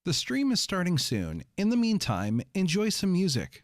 The stream is starting soon. In the meantime, enjoy some music.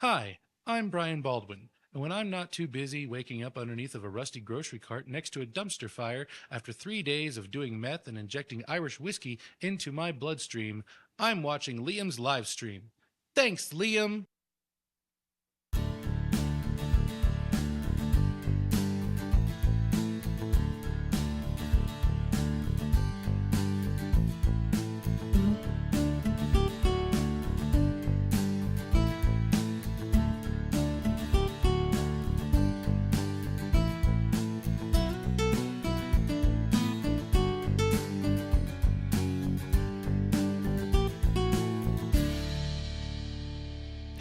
Hi, I'm Brian Baldwin, and when I'm not too busy waking up underneath of a rusty grocery cart next to a dumpster fire after 3 days of doing meth and injecting Irish whiskey into my bloodstream, I'm watching Liam's live stream. Thanks, Liam!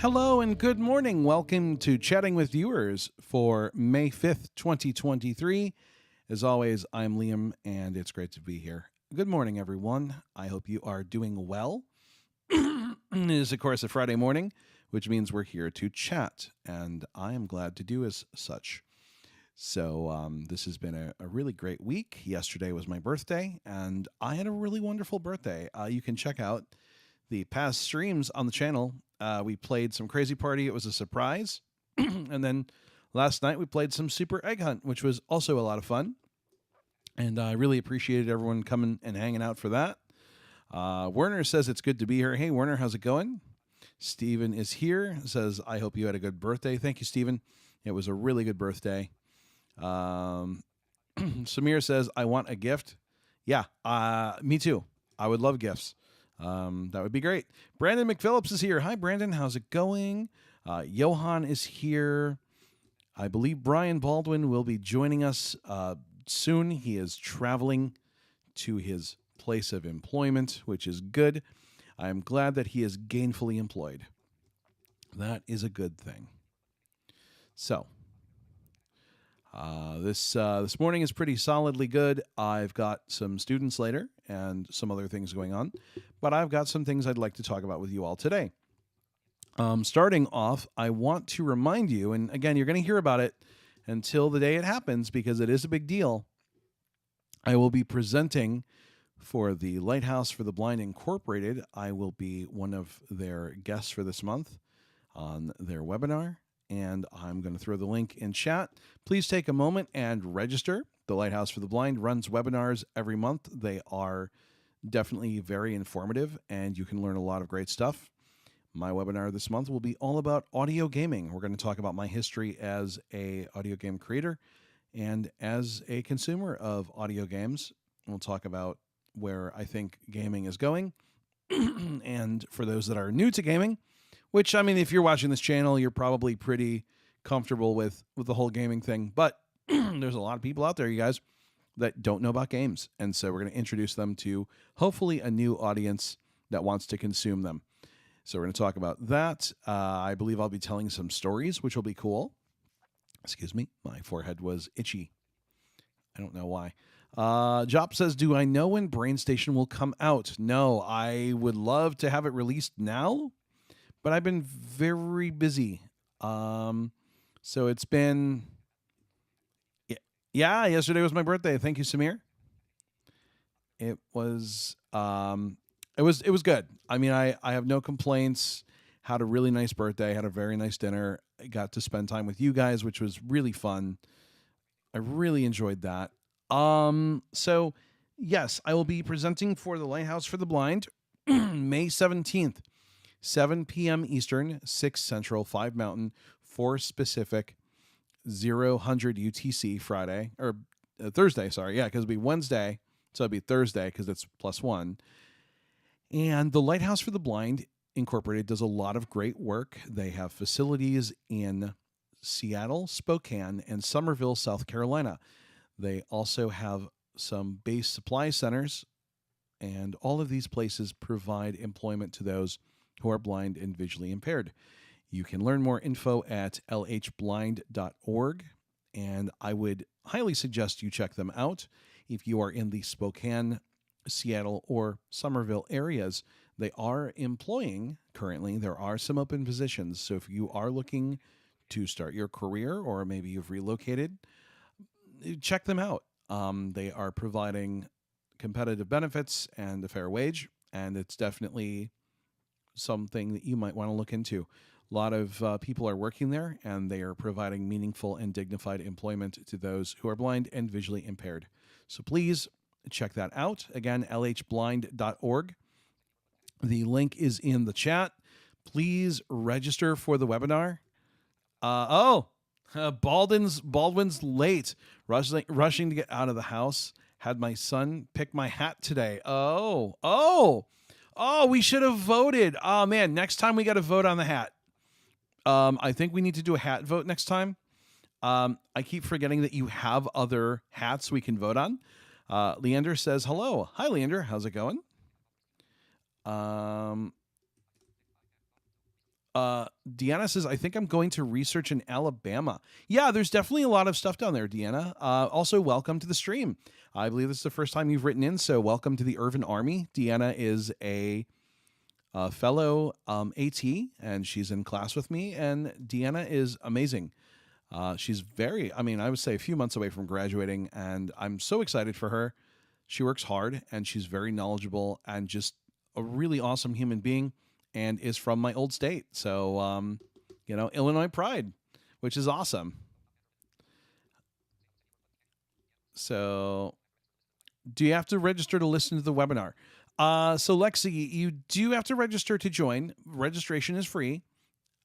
Hello and good morning. Welcome to Chatting with Viewers for May 5th, 2023. As always, I'm Liam, and it's great to be here. Good morning, everyone. I hope you are doing well. It is, of course, a Friday morning, which means we're here to chat, and I am glad to do as such. So this has been a really great week. Yesterday was my birthday, and I had a really wonderful birthday. You can check out the past streams on the channel. We played some Crazy Party. It was a surprise. And then last night we played some Super Egg Hunt, which was also a lot of fun. And I really appreciated everyone coming and hanging out for that. Werner says it's good to be here. Hey, Werner, how's it going? Steven is here, says, I hope you had a good birthday. Thank you, Steven. It was a really good birthday. Samir says, I want a gift. Yeah, me too. I would love gifts. That would be great. Brandon McPhillips is here. Hi, Brandon. How's it going? Johan is here. I believe Brian Baldwin will be joining us soon. He is traveling to his place of employment, which is good. I'm glad that he is gainfully employed. That is a good thing. So, this morning is pretty solidly good. I've got some students later and some other things going on, but I've got some things I'd like to talk about with you all today. Starting off, I want to remind you, and again, you're going to hear about it until the day it happens because it is a big deal. I will be presenting for the Lighthouse for the Blind Incorporated. I will be one of their guests for this month on their webinar. And I'm going to throw the link in chat. Please take a moment and register. The Lighthouse for the Blind runs webinars every month. They are definitely very informative, and you can learn a lot of great stuff. My webinar this month will be all about audio gaming. We're going to talk about my history as an audio game creator and as a consumer of audio games. We'll talk about where I think gaming is going. And for those that are new to gaming, which, I mean, if you're watching this channel, you're probably pretty comfortable with the whole gaming thing. But there's a lot of people out there, you guys, that don't know about games. And so we're going to introduce them to, hopefully, a new audience that wants to consume them. So we're going to talk about that. I believe I'll be telling some stories, which will be cool. Excuse me. My forehead was itchy. I don't know why. Jop says, do I know when BrainStation will come out? No, I would love to have it released now. But I've been very busy. So it's been, yeah, yesterday was my birthday. Thank you, Samir. It was good. I mean, I have no complaints. Had a really nice birthday. Had a very nice dinner. I got to spend time with you guys, which was really fun. I really enjoyed that. So yes, I will be presenting for the Lighthouse for the Blind May 17th. 7 p.m. Eastern, 6 Central, 5 Mountain, 4 Pacific, 0000 UTC Friday, or Thursday, sorry. Yeah, because it'll be Wednesday, so it'll be Thursday because it's +1. And the Lighthouse for the Blind Incorporated does a lot of great work. They have facilities in Seattle, Spokane, and Summerville, South Carolina. They also have some base supply centers, and all of these places provide employment to those who are blind and visually impaired. You can learn more info at lhblind.org, and I would highly suggest you check them out. If you are in the Spokane, Seattle, or Summerville areas, they are employing currently. There are some open positions, so if you are looking to start your career or maybe you've relocated, check them out. They are providing competitive benefits and a fair wage, and it's definitely something that you might want to look into. A lot of people are working there, and they are providing meaningful and dignified employment to those who are blind and visually impaired. So please check that out. Again, lhblind.org. The link is in the chat. Please register for the webinar. Baldwin's late. Rushing to get out of the house. Had my son pick my hat today. We should have voted. Oh, man. Next time we got to vote on the hat. I think we need to do a hat vote next time. I keep forgetting that you have other hats we can vote on. Leander says, hello. Hi, Leander. How's it going? Deanna says, I think I'm going to research in Alabama. Yeah, there's definitely a lot of stuff down there, Deanna. Also, welcome to the stream. I believe this is the first time you've written in, so welcome to the Irvin Army. Deanna is a fellow AT, and she's in class with me, and Deanna is amazing. She's I would say a few months away from graduating, and I'm so excited for her. She works hard, and she's very knowledgeable and just a really awesome human being, and is from my old state. So, Illinois pride, which is awesome. So, do you have to register to listen to the webinar? So Lexi, you do have to register to join. Registration is free.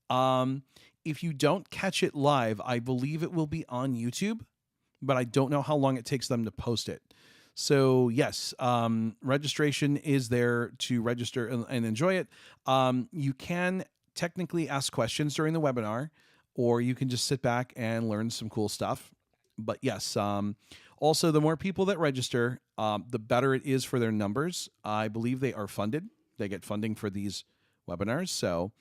If you don't catch it live, I believe it will be on YouTube, but I don't know how long it takes them to post it. So yes, registration is there to register and enjoy it. You can technically ask questions during the webinar, or you can just sit back and learn some cool stuff. But yes, also the more people that register, the better it is for their numbers. I believe they are funded. They get funding for these webinars. So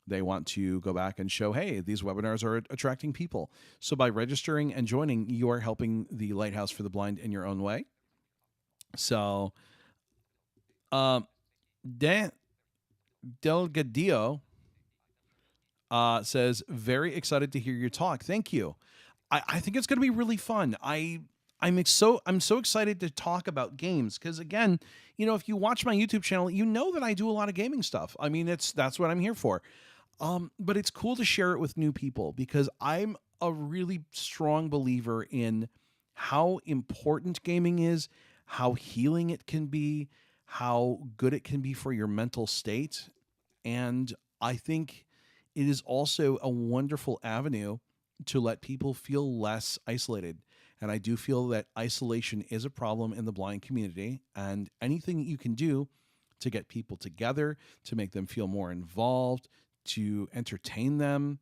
they want to go back and show, hey, these webinars are attracting people. So by registering and joining, you are helping the Lighthouse for the Blind in your own way. So, Delgadillo says, very excited to hear your talk. Thank you. I think it's going to be really fun. I'm so excited to talk about games because, again, if you watch my YouTube channel, you know that I do a lot of gaming stuff. I mean, that's what I'm here for. But it's cool to share it with new people because I'm a really strong believer in how important gaming is, how healing it can be, how good it can be for your mental state. And I think it is also a wonderful avenue to let people feel less isolated. And I do feel that isolation is a problem in the blind community, and anything that you can do to get people together, to make them feel more involved, to entertain them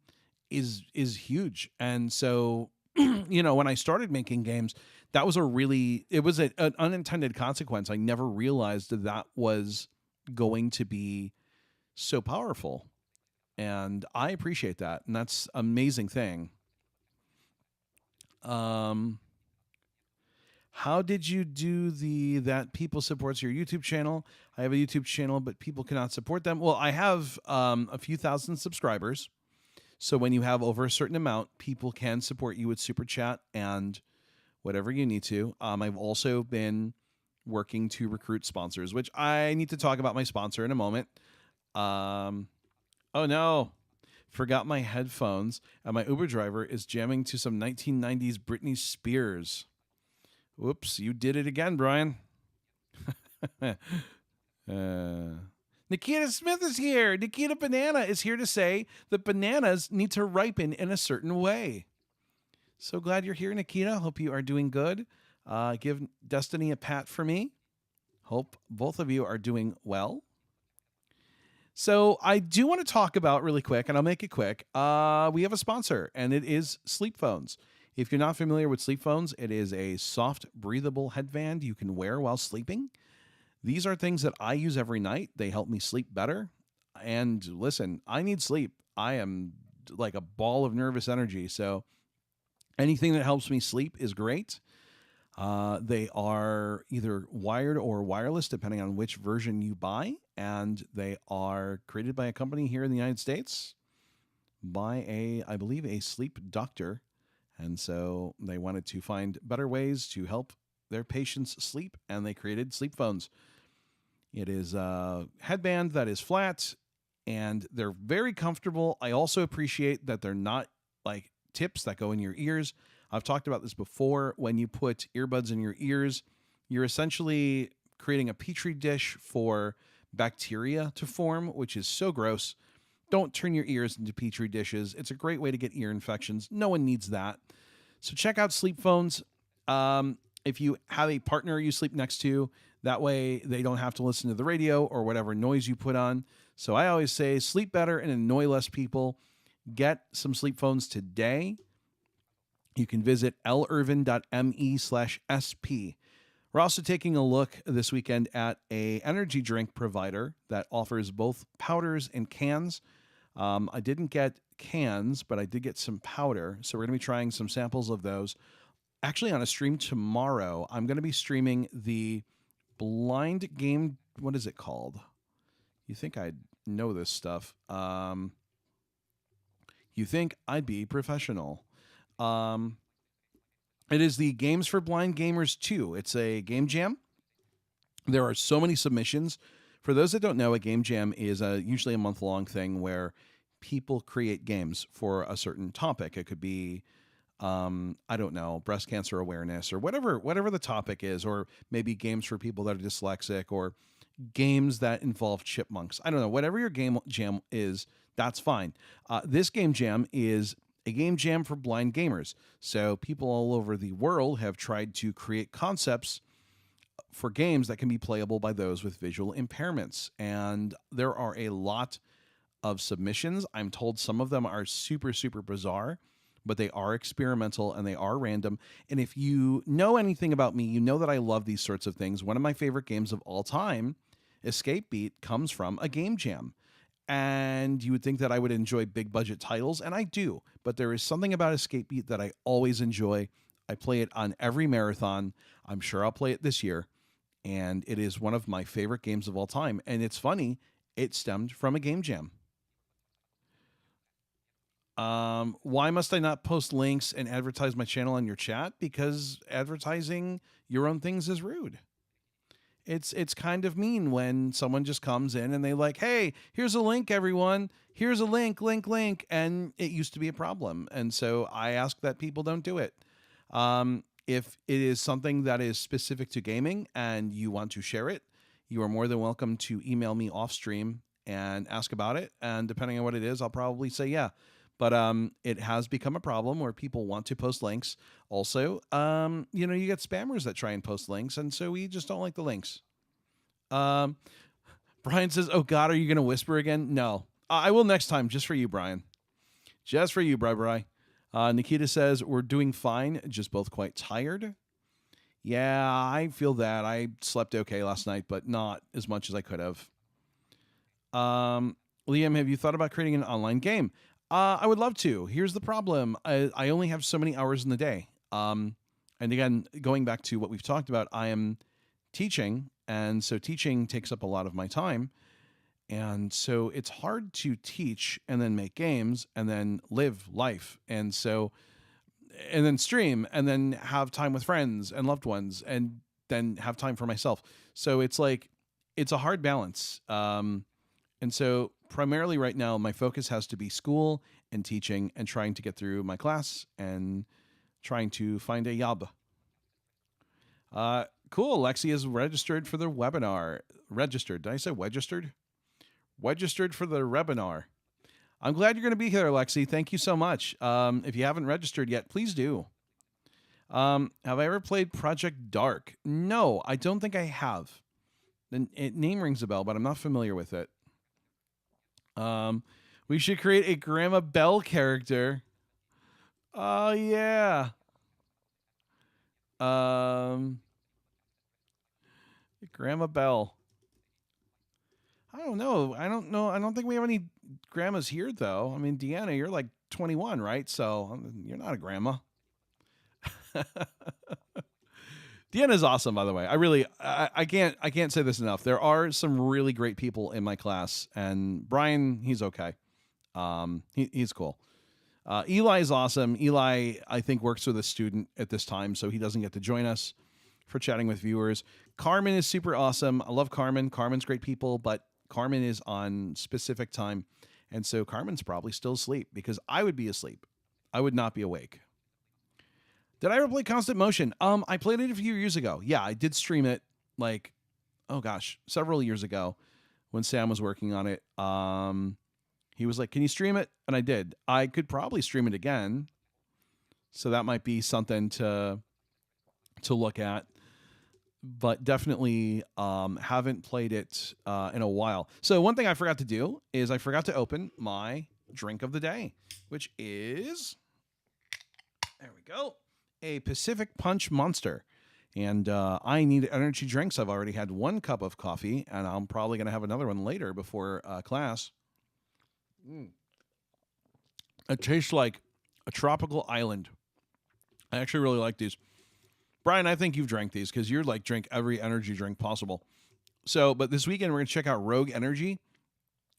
is huge. And so, when I started making games, that was an unintended consequence. I never realized that was going to be so powerful. And I appreciate that. And that's an amazing thing. How did you do that people supports your YouTube channel? I have a YouTube channel, but people cannot support them. Well, I have a few thousand subscribers. So when you have over a certain amount, people can support you with Super Chat and whatever you need to. I've also been working to recruit sponsors, which I need to talk about my sponsor in a moment. Oh no, forgot my headphones, and my Uber driver is jamming to some 1990s Britney Spears. Whoops, you did it again, Brian. Nikita Smith is here. Nikita Banana is here to say that bananas need to ripen in a certain way. So glad you're here, Nikita. Hope you are doing good. Give Destiny a pat for me. Hope both of you are doing well. So I do want to talk about really quick, and I'll make it quick. We have a sponsor, and it is Sleep Phones. If you're not familiar with Sleep Phones, it is a soft, breathable headband you can wear while sleeping. These are things that I use every night. They help me sleep better. And listen, I need sleep. I am like a ball of nervous energy. So anything that helps me sleep is great. They are either wired or wireless, depending on which version you buy. And they are created by a company here in the United States by I believe, a sleep doctor. And so they wanted to find better ways to help their patients sleep, and they created Sleep Phones. It is a headband that is flat, and they're very comfortable. I also appreciate that they're not like tips that go in your ears. I've talked about this before. When you put earbuds in your ears, you're essentially creating a petri dish for bacteria to form, which is so gross. Don't turn your ears into petri dishes. It's a great way to get ear infections. No one needs that. So check out Sleep Phones. If you have a partner you sleep next to, that way they don't have to listen to the radio or whatever noise you put on. So I always say sleep better and annoy less people. Get some Sleep Phones today. You can visit lirvin.me/sp. We're also taking a look this weekend at a energy drink provider that offers both powders and cans. I didn't get cans, but I did get some powder. So we're going to be trying some samples of those. Actually, on a stream tomorrow, I'm going to be streaming the blind game. What is it called? You think I'd know this stuff. You think I'd be professional. Um, it is the Games for Blind Gamers 2. It's a game jam. There are so many submissions. For those that don't know, a game jam is usually a month-long thing where people create games for a certain topic. It could be, I don't know, breast cancer awareness or whatever the topic is, or maybe games for people that are dyslexic, or games that involve chipmunks. I don't know, whatever your game jam is, that's fine. This game jam is a game jam for blind gamers. So people all over the world have tried to create concepts for games that can be playable by those with visual impairments. And there are a lot of submissions. I'm told some of them are super, super bizarre, but they are experimental and they are random. And if you know anything about me, you know that I love these sorts of things. One of my favorite games of all time, Escape Beat, comes from a game jam. And you would think that I would enjoy big budget titles, and I do. But there is something about Escape Beat that I always enjoy. I play it on every marathon. I'm sure I'll play it this year. And it is one of my favorite games of all time. And it's funny, it stemmed from a game jam. Why must I not post links and advertise my channel on your chat? Because advertising your own things is rude. It's kind of mean when someone just comes in and they like, hey, here's a link, everyone. Here's a link, and it used to be a problem. And so I ask that people don't do it. If it is something that is specific to gaming and you want to share it, you are more than welcome to email me off stream and ask about it. And depending on what it is, I'll probably say yeah. But it has become a problem where people want to post links. Also, you get spammers that try and post links, and so we just don't like the links. Brian says, "Oh God, are you going to whisper again?" No, I will next time, just for you, Brian. Just for you, Bri. Nikita says, "We're doing fine, just both quite tired." Yeah, I feel that. I slept okay last night, but not as much as I could have. Liam, have you thought about creating an online game? I would love to. Here's the problem. I only have so many hours in the day. And again, going back to what we've talked about, I am teaching, and so teaching takes up a lot of my time. And so it's hard to teach and then make games and then live life. And then stream and then have time with friends and loved ones and then have time for myself. So it's like, it's a hard balance. And so primarily right now, my focus has to be school and teaching and trying to get through my class and trying to find a job. Cool. Lexi is registered for the webinar. Registered. Did I say registered? Registered for the webinar. I'm glad you're going to be here, Lexi. Thank you so much. If you haven't registered yet, please do. Have I ever played Project Dark? No, I don't think I have. The name rings a bell, but I'm not familiar with it. We should create a Grandma Bell character. Oh, yeah. Grandma Bell. I don't know. I don't think we have any grandmas here, though. I mean, Deanna, you're like 21, right? So you're not a grandma. Deanna's awesome, by the way. I can't say this enough. There are some really great people in my class, and Brian, he's okay. He's cool. Eli is awesome. Eli, I think, works with a student at this time, so he doesn't get to join us for chatting with viewers. Carmen is super awesome. I love Carmen. Carmen's great people, but Carmen is on specific time, and so Carmen's probably still asleep because I would be asleep. I would not be awake. Did I ever play Constant Motion? I played it a few years ago. Yeah, I did stream it like, oh gosh, several years ago when Sam was working on it. He was like, "Can you stream it?" And I did. I could probably stream it again. So that might be something to look at. But definitely haven't played it in a while. So one thing I forgot to do is I forgot to open my drink of the day, which is, there we go, a Pacific Punch Monster. And I need energy drinks. I've already had 1 cup of coffee, and I'm probably going to have another one later before class. It tastes like a tropical island. I actually really like these. Brian, I think you've drank these because you're like drink every energy drink possible. So, but this weekend we're gonna check out Rogue Energy,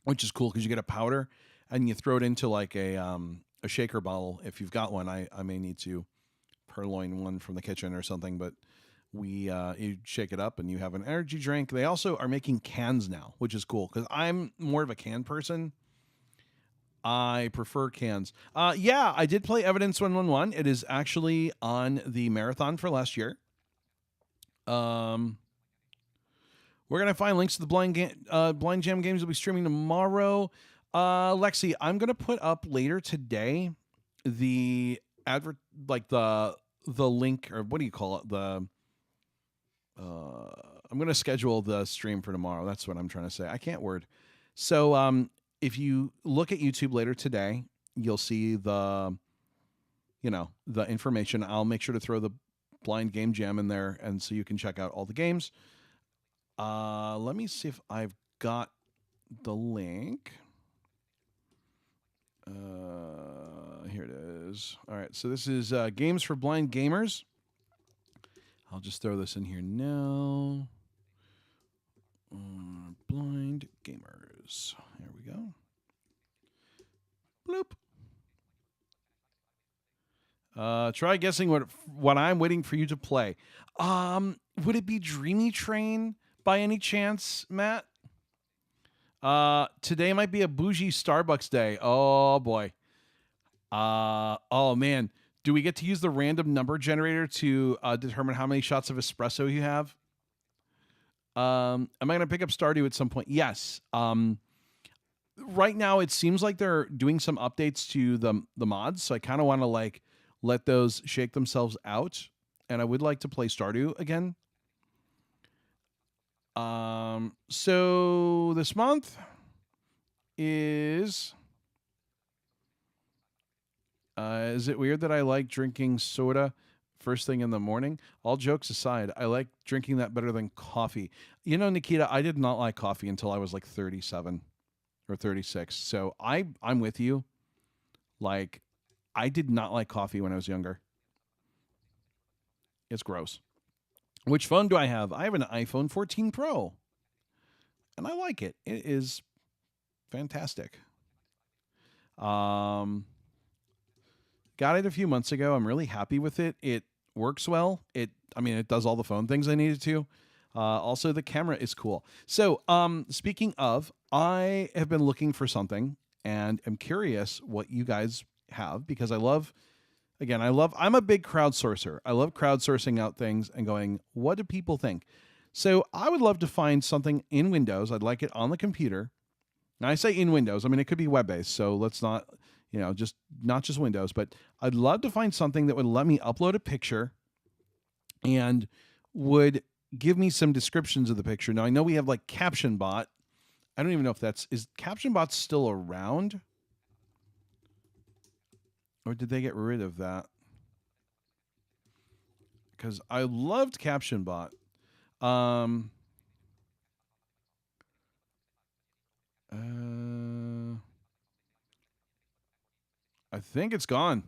which is cool because you get a powder and you throw it into like a shaker bottle. If you've got one, I may need to purloin one from the kitchen or something, but you shake it up and you have an energy drink. They also are making cans now, which is cool because I'm more of a can person. I prefer cans. Yeah, I did play Evidence 111. It is actually on the marathon for last year. We're gonna find links to the blind jam games will be streaming tomorrow. Lexi, I'm gonna put up later today the like the link, or what do you call it? I'm gonna schedule the stream for tomorrow. That's what I'm trying to say. I can't word. So if you look at YouTube later today, you'll see the information. I'll make sure to throw the blind game jam in there, and so you can check out all the games. Let me see if I've got the link. Here it is. All right, so this is Games for Blind Gamers. I'll just throw this in here now. Blind Gamers. Here we go. Bloop. Try guessing what I'm waiting for you to play. Would it be Dreamy Train by any chance, Matt? Today might be a bougie Starbucks day. Oh boy. Oh man. Do we get to use the random number generator to determine how many shots of espresso you have? Am I going to pick up Stardew at some point? Yes. Right now it seems like they're doing some updates to the mods, so I kind of want to like let those shake themselves out, and I would like to play Stardew again. So this month is it weird that I like drinking soda first thing in the morning? All jokes aside, I like drinking that better than coffee. You know, Nikita, I did not like coffee until I was like 37 or 36. So I'm with you. Like, I did not like coffee when I was younger. It's gross. Which phone do I have? I have an iPhone 14 Pro. And I like it. It is fantastic. Got it a few months ago. I'm really happy with it. It works well. It does all the phone things I needed to. Also, the camera is cool. So, speaking of, I have been looking for something and am curious what you guys have, because I'm a big crowdsourcer. I love crowdsourcing out things and going, what do people think? So I would love to find something in Windows. I'd like it on the computer. Now I say in Windows, I mean, it could be web-based. So let's not, just not just Windows, but I'd love to find something that would let me upload a picture and would give me some descriptions of the picture. Now I know we have like Caption Bot. I don't even know if is Caption Bot still around? Or did they get rid of that? Because I loved Caption Bot. I think it's gone.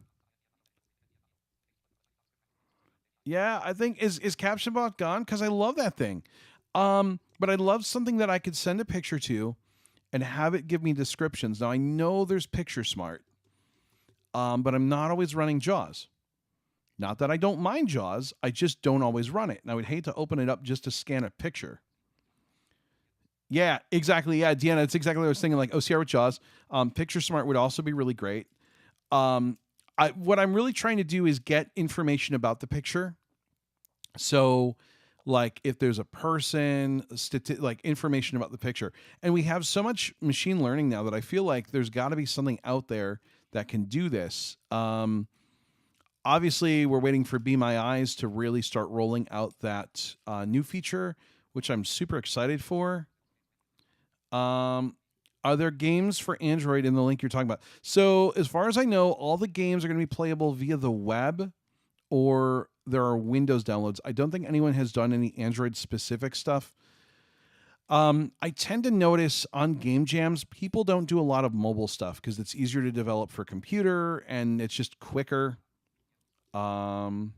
Yeah, I think is Caption Bot gone? Because I love that thing. But I love something that I could send a picture to and have it give me descriptions. Now I know there's Picture Smart. But I'm not always running JAWS. Not that I don't mind JAWS, I just don't always run it. And I would hate to open it up just to scan a picture. Yeah, exactly. Yeah, Deanna, that's exactly what I was thinking. Like OCR with JAWS. Picture Smart would also be really great. What I'm really trying to do is get information about the picture. So, like if there's a person, like information about the picture. And we have so much machine learning now that I feel like there's got to be something out there that can do this. Obviously, we're waiting for Be My Eyes to really start rolling out that new feature, which I'm super excited for. Are there games for Android in the link you're talking about? So as far as I know, all the games are going to be playable via the web, or there are Windows downloads. I don't think anyone has done any Android specific stuff. I tend to notice on game jams, people don't do a lot of mobile stuff because it's easier to develop for computer and it's just quicker. Um,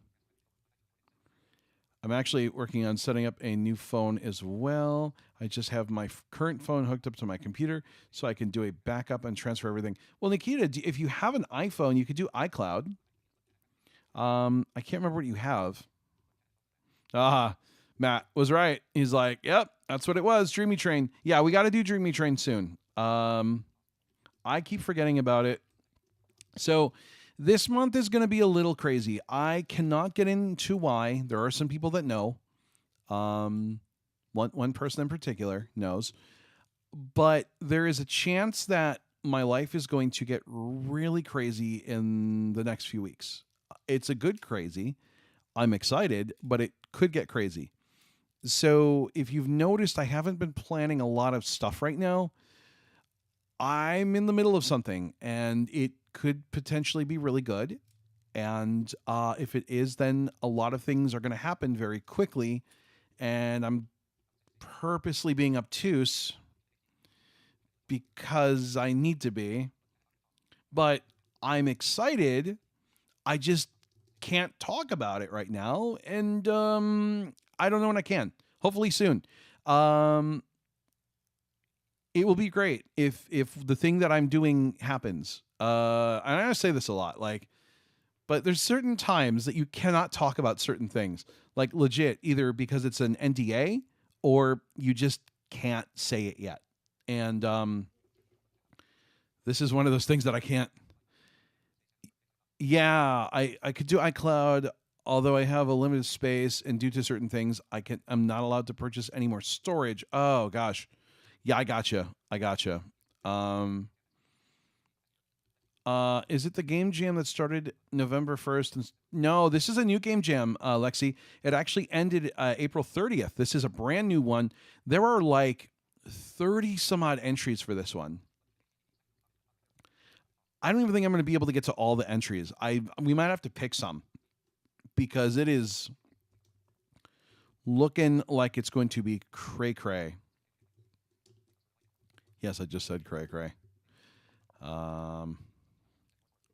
I'm actually working on setting up a new phone as well. I just have my current phone hooked up to my computer so I can do a backup and transfer everything. Well, Nikita, if you have an iPhone, you could do iCloud. I can't remember what you have. Ah, Matt was right. He's like, yep, that's what it was. Dreamy Train. Yeah, we got to do Dreamy Train soon. I keep forgetting about it. So this month is going to be a little crazy. I cannot get into why. There are some people that know. Um, one person in particular knows, but there is a chance that my life is going to get really crazy in the next few weeks. It's a good crazy. I'm excited, but it could get crazy. So if you've noticed, I haven't been planning a lot of stuff right now. I'm in the middle of something, and it could potentially be really good. And if it is, then a lot of things are going to happen very quickly. And I'm purposely being obtuse because I need to be. But I'm excited. I just can't talk about it right now. And I don't know when I can. Hopefully soon. Um, it will be great if the thing that I'm doing happens. And I say this a lot, like, but there's certain times that you cannot talk about certain things, like legit, either because it's an NDA or you just can't say it yet. And this is one of those things that I can't. Yeah, I could do iCloud, although I have a limited space, and due to certain things, I'm not allowed to purchase any more storage. Oh gosh, yeah, I gotcha. I gotcha. Um, is it the game jam that started November 1st? No, this is a new game jam, Lexi. It actually ended April 30th. This is a brand new one. There are like 30 some odd entries for this one. I don't even think I'm going to be able to get to all the entries. We might have to pick some because it is looking like it's going to be cray cray. Yes, I just said cray cray.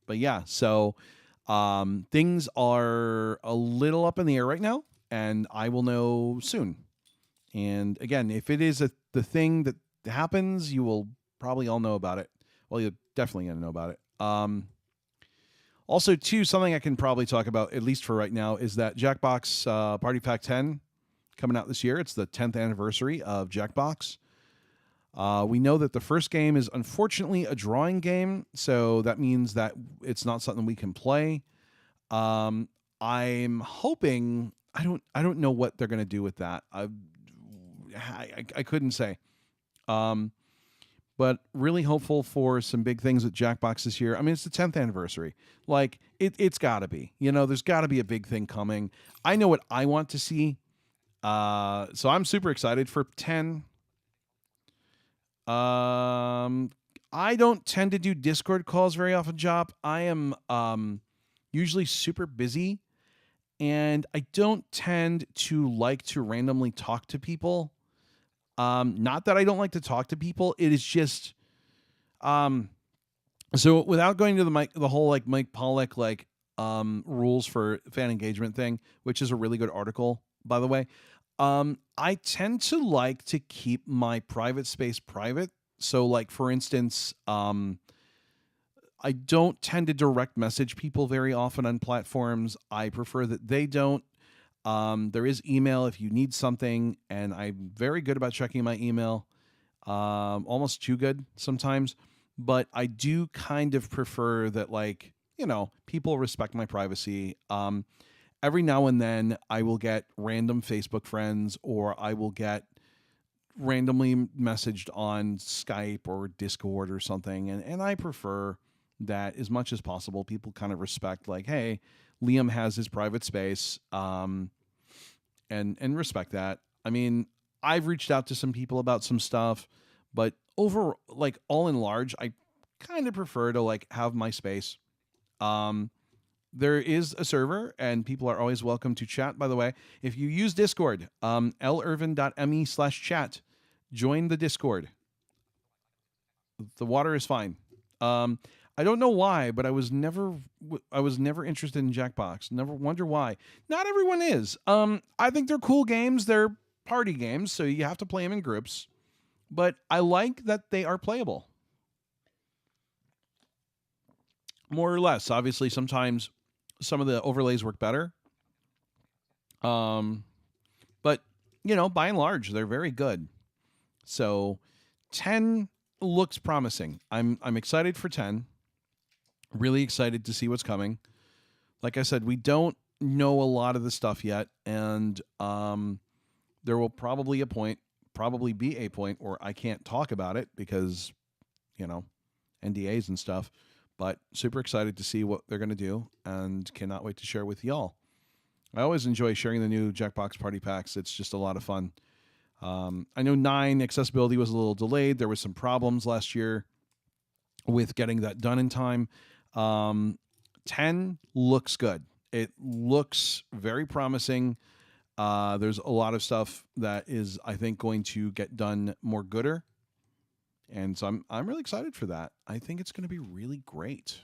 But yeah, so things are a little up in the air right now, and I will know soon. And again, if it is the thing that happens, you will probably all know about it. Well, you're definitely going to know about it. Also, too, something I can probably talk about, at least for right now, is that Jackbox Party Pack 10 coming out this year. It's the 10th anniversary of Jackbox. We know that the first game is unfortunately a drawing game, so that means that it's not something we can play. I'm hoping I don't know what they're going to do with that. I couldn't say. But really hopeful for some big things at Jackbox this year. I mean, it's the 10th anniversary. Like it's got to be. There's got to be a big thing coming. I know what I want to see. So I'm super excited for 10. I don't tend to do Discord calls very often, Jop. I am usually super busy, and I don't tend to like to randomly talk to people. Not that I don't like to talk to people. It is just so without going to the whole like Mike Pollock rules for fan engagement thing, which is a really good article, by the way. I tend to like to keep my private space private. So like for instance, I don't tend to direct message people very often on platforms. I prefer that they don't. There is email if you need something, and I'm very good about checking my email. Almost too good sometimes, but I do kind of prefer that, people respect my privacy. Every now and then I will get random Facebook friends, or I will get randomly messaged on Skype or Discord or something. And I prefer that as much as possible. People kind of respect, like, hey, Liam has his private space, and respect that. I mean, I've reached out to some people about some stuff, but all in large, I kind of prefer to have my space. There is a server, and people are always welcome to chat, by the way. If you use Discord, lirvin.me/chat, join the Discord. The water is fine. I don't know why, but I was never interested in Jackbox. Never wonder why. Not everyone is. I think they're cool games. They're party games, so you have to play them in groups. But I like that they are playable. More or less. Obviously, sometimes some of the overlays work better. But by and large, they're very good. So 10 looks promising. I'm excited for 10. Really excited to see what's coming. Like I said, we don't know a lot of the stuff yet, and there will probably be a point where I can't talk about it because, NDAs and stuff. But super excited to see what they're going to do, and cannot wait to share with y'all. I always enjoy sharing the new Jackbox Party Packs. It's just a lot of fun. I know 9 accessibility was a little delayed. There was some problems last year with getting that done in time. 10 looks good. It looks very promising. There's a lot of stuff that is, I think, going to get done more gooder. And so I'm really excited for that. I think it's going to be really great.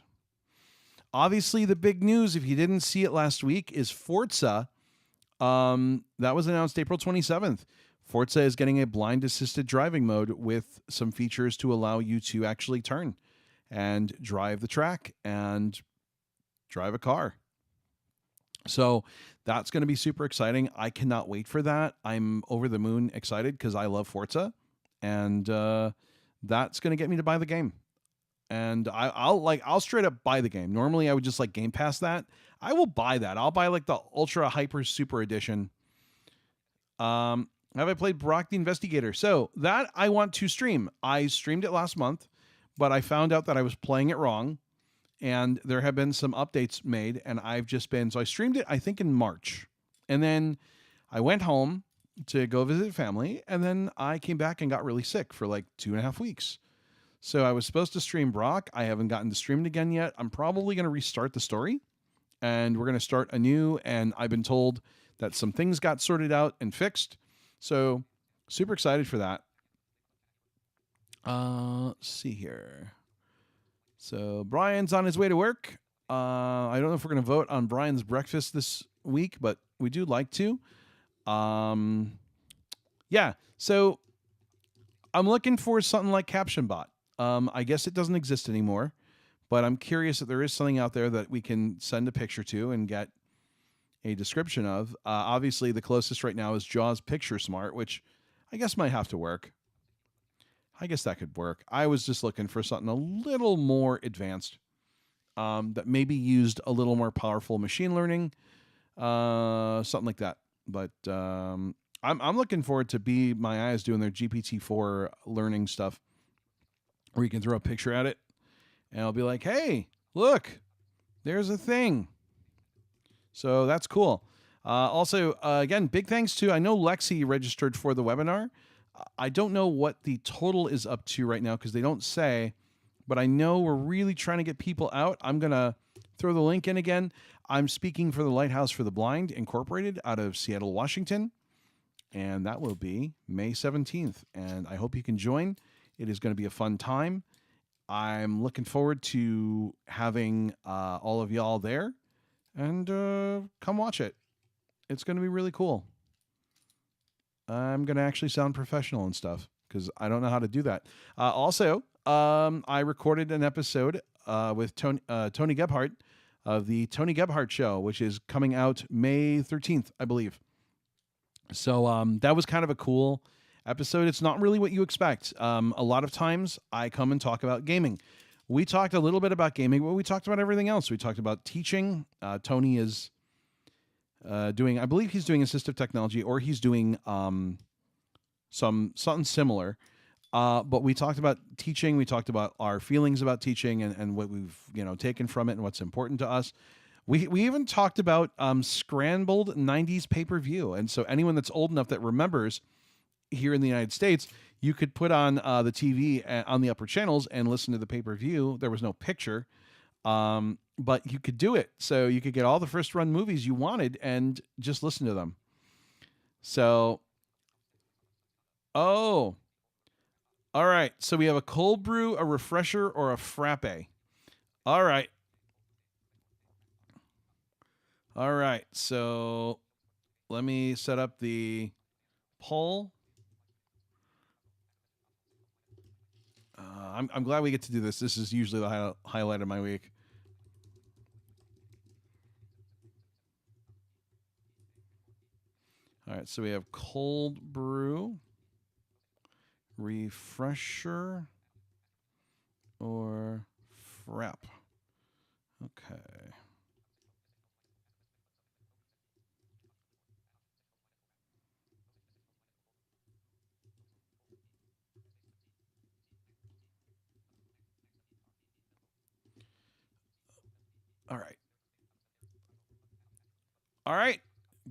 Obviously, the big news, if you didn't see it last week, is Forza. That was announced April 27th. Forza is getting a blind assisted driving mode with some features to allow you to actually turn and drive the track and drive a car. So that's going to be super exciting. I cannot wait for that. I'm over the moon excited because I love Forza, and that's going to get me to buy the game. And I'll straight up buy the game. Normally I would just Game Pass that. I will buy that. I'll buy the Ultra Hyper Super Edition. Have I played Brock the Investigator? So that I want to stream. I streamed it last month, but I found out that I was playing it wrong, and there have been some updates made, and so I streamed it, I think, in March. And then I went home to go visit family, and then I came back and got really sick for 2.5 weeks. So I was supposed to stream Brock. I haven't gotten to stream it again yet. I'm probably going to restart the story, and we're going to start anew, and I've been told that some things got sorted out and fixed. So super excited for that. Let's see here. So Brian's on his way to work. I don't know if we're going to vote on Brian's breakfast this week, but we do like to. Yeah, so I'm looking for something like CaptionBot. I guess it doesn't exist anymore, but I'm curious if there is something out there that we can send a picture to and get a description of. Obviously, the closest right now is Jaws Picture Smart, which I guess might have to work. I guess that could work. I was just looking for something a little more advanced, that maybe used a little more powerful machine learning, something like that. But I'm looking forward to Be My Eyes doing their GPT-4 learning stuff, where you can throw a picture at it, and I'll be like, hey, look, there's a thing. So that's cool. Also, again, big thanks to, I know Lexi registered for the webinar. I don't know what the total is up to right now because they don't say, but I know we're really trying to get people out. I'm going to throw the link in again. I'm speaking for the Lighthouse for the Blind Incorporated out of Seattle, Washington, and that will be May 17th. And I hope you can join. It is going to be a fun time. I'm looking forward to having all of y'all there, and come watch it. It's going to be really cool. I'm going to actually sound professional and stuff because I don't know how to do that. Also, I recorded an episode with Tony Gebhardt of the Tony Gebhardt Show, which is coming out May 13th, I believe. So that was kind of a cool episode. It's not really what you expect. A lot of times I come and talk about gaming. We talked a little bit about gaming, but we talked about everything else. We talked about teaching. Tony is doing, I believe he's doing assistive technology, or he's doing something similar. But we talked about teaching. We talked about our feelings about teaching and what we've taken from it and what's important to us. We even talked about scrambled 90s pay-per-view. And so anyone that's old enough that remembers, here in the United States, you could put on the TV on the upper channels and listen to the pay-per-view. There was no picture, but you could do it. So you could get all the first-run movies you wanted and just listen to them. So, oh, All right. So we have a cold brew, a refresher, or a frappe. All right. All right. So let me set up the poll. I'm glad we get to do this. This is usually the highlight of my week. All right, so we have cold brew, refresher, or frap. Okay. All right. All right.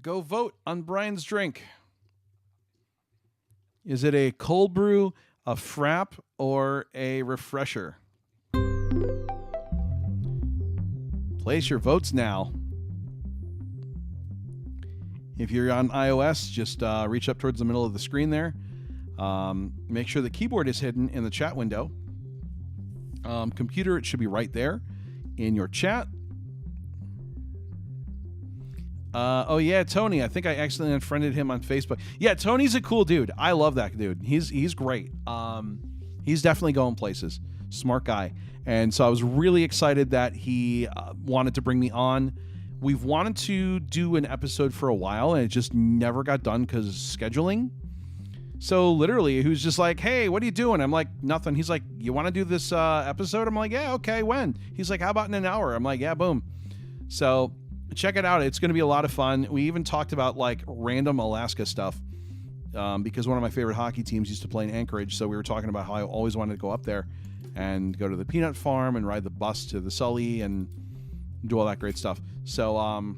Go vote on Brian's drink. Is it a cold brew, a frap, or a refresher? Place your votes now. If you're on iOS, just reach up towards the middle of the screen there. Make sure the keyboard is hidden in the chat window. Computer, it should be right there in your chat. Oh yeah, Tony. I think I accidentally unfriended him on Facebook. Yeah, Tony's a cool dude. I love that dude. He's great. He's definitely going places. Smart guy. And so I was really excited that he wanted to bring me on. We've wanted to do an episode for a while, and it just never got done because of scheduling. So literally, he was just like, "Hey, what are you doing?" I'm like, "Nothing." He's like, "You want to do this episode?" I'm like, "Yeah, okay. When?" He's like, "How about in an hour?" I'm like, "Yeah, boom." So check it out. It's going to be a lot of fun. We even talked about like random Alaska stuff because one of my favorite hockey teams used to play in Anchorage. So we were talking about how I always wanted to go up there and go to the peanut farm and ride the bus to the Sully and do all that great stuff. So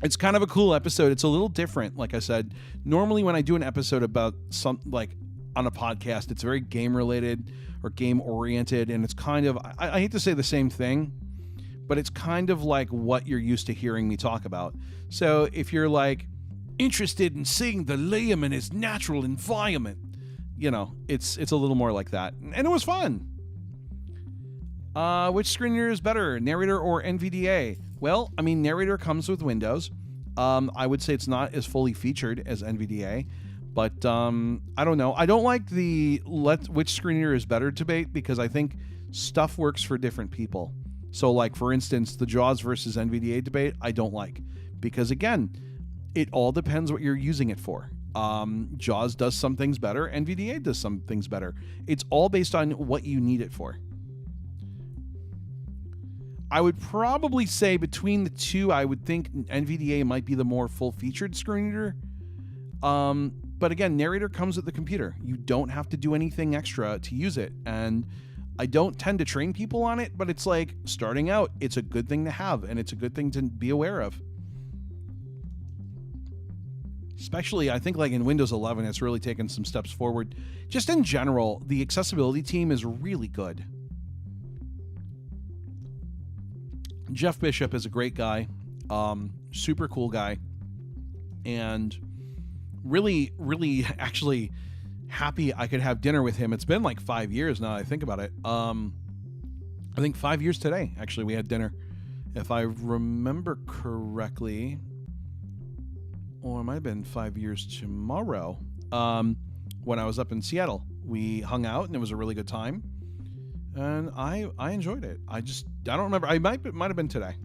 it's kind of a cool episode. It's a little different. Like I said, normally when I do an episode about something like on a podcast, it's very game related or game oriented. And it's kind of, I hate to say the same thing, but it's kind of like what you're used to hearing me talk about. So if you're like interested in seeing the Liam in his natural environment, you know, it's a little more like that. And it was fun. Which screen reader is better, Narrator or NVDA? Well, I mean, Narrator comes with Windows. I would say it's not as fully featured as NVDA, but I don't know. I don't like the which screen reader is better debate because I think stuff works for different people. So, like, for instance, the JAWS versus NVDA debate, I don't like. Because, again, it all depends what you're using it for. JAWS does some things better. NVDA does some things better. It's all based on what you need it for. I would probably say between the two, I would think NVDA might be the more full-featured screen reader. But, again, Narrator comes with the computer. You don't have to do anything extra to use it. And I don't tend to train people on it, but it's like starting out, it's a good thing to have and it's a good thing to be aware of. Especially, I think like in Windows 11, it's really taken some steps forward. Just in general, the accessibility team is really good. Jeff Bishop is a great guy, super cool guy, and really, really actually happy I could have dinner with him. It's been like 5 years now that I think about it. I think 5 years today, actually, we had dinner. If I remember correctly, or it might have been 5 years tomorrow, when I was up in Seattle. We hung out, and it was a really good time. And I enjoyed it. I don't remember. It might have been today.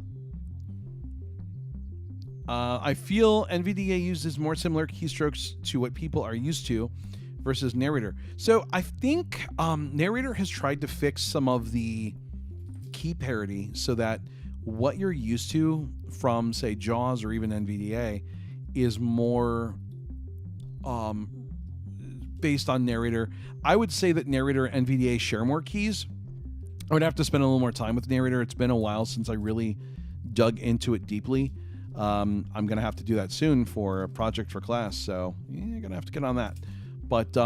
I feel NVDA uses more similar keystrokes to what people are used to versus Narrator. So I think Narrator has tried to fix some of the key parity so that what you're used to from, say, JAWS or even NVDA is more based on Narrator. I would say that Narrator and NVDA share more keys. I would have to spend a little more time with Narrator. It's been a while since I really dug into it deeply. I'm going to have to do that soon for a project for class, so you're going to have to get on that. But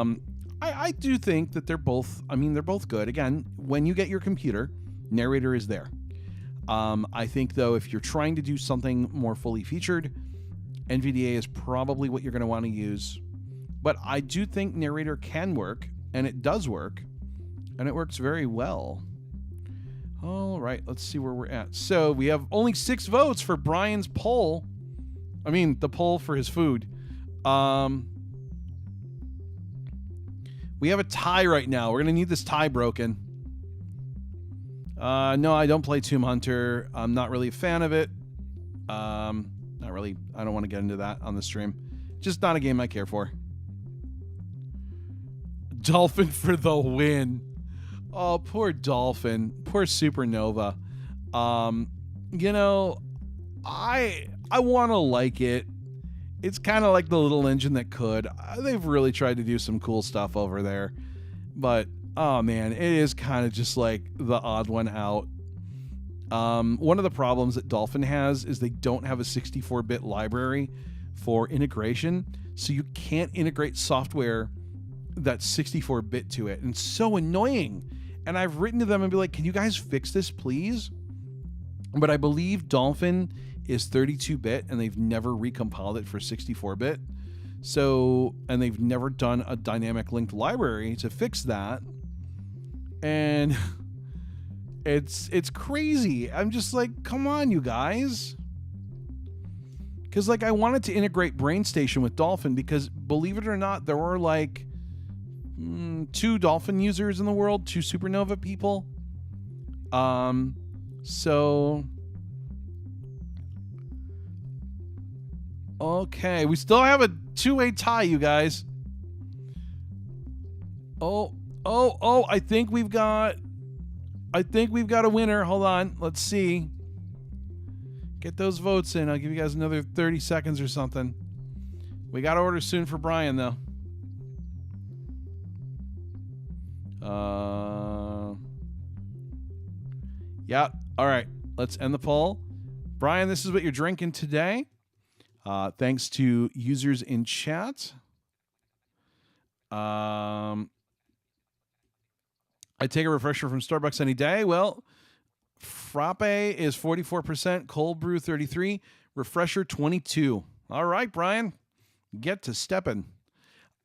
I do think that they're both good. Again, when you get your computer, Narrator is there. I think, though, if you're trying to do something more fully featured, NVDA is probably what you're going to want to use. But I do think Narrator can work and it does work, and it works very well. All right, let's see where we're at. So we have only 6 votes for Brian's poll. I mean, the poll for his food. We have a tie right now. We're going to need this tie broken. No, I don't play Tomb Hunter. I'm not really a fan of it. Not really. I don't want to get into that on the stream. Just not a game I care for. Dolphin for the win. Oh, poor Dolphin. Poor Supernova. You know, I want to like it. It's kind of like the little engine that could. They've really tried to do some cool stuff over there. But, oh man, it is kind of just like the odd one out. One of the problems that Dolphin has is they don't have a 64-bit library for integration. So you can't integrate software that's 64-bit to it. And it's so annoying. And I've written to them and be like, can you guys fix this, please? But I believe Dolphin is 32-bit and they've never recompiled it for 64-bit. So, and they've never done a dynamic linked library to fix that. And it's crazy. I'm just like, come on, you guys. Because like I wanted to integrate BrainStation with Dolphin because believe it or not, there were like 2 Dolphin users in the world, 2 Supernova people. So okay, we still have a 2-way tie, you guys. Oh, I think we've got a winner. Hold on, let's see. Get those votes in. I'll give you guys another 30 seconds or something. We got to order soon for Brian though. Yeah. All right. Let's end the poll. Brian, this is what you're drinking today. Thanks to users in chat. I take a refresher from Starbucks any day. Well, frappe is 44%, cold brew 33%, refresher 22%. All right, Brian, get to stepping.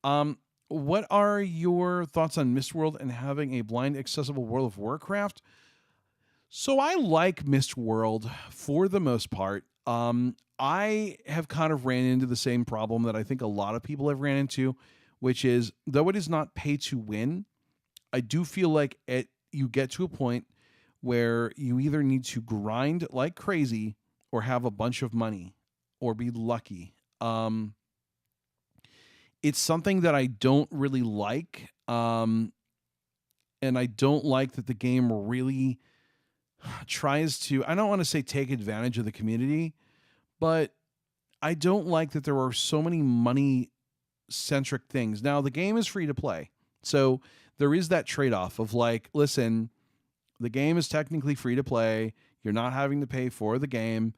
What are your thoughts on Mistworld and having a blind accessible World of Warcraft? So I like Mistworld for the most part. I have kind of ran into the same problem that I think a lot of people have ran into, which is, though it is not pay to win, I do feel like you get to a point where you either need to grind like crazy or have a bunch of money or be lucky. It's something that I don't really like. And I don't like that the game really tries to, I don't want to say take advantage of the community, but I don't like that there are so many money-centric things. Now, the game is free to play. So there is that trade-off of like, listen, the game is technically free to play. You're not having to pay for the game.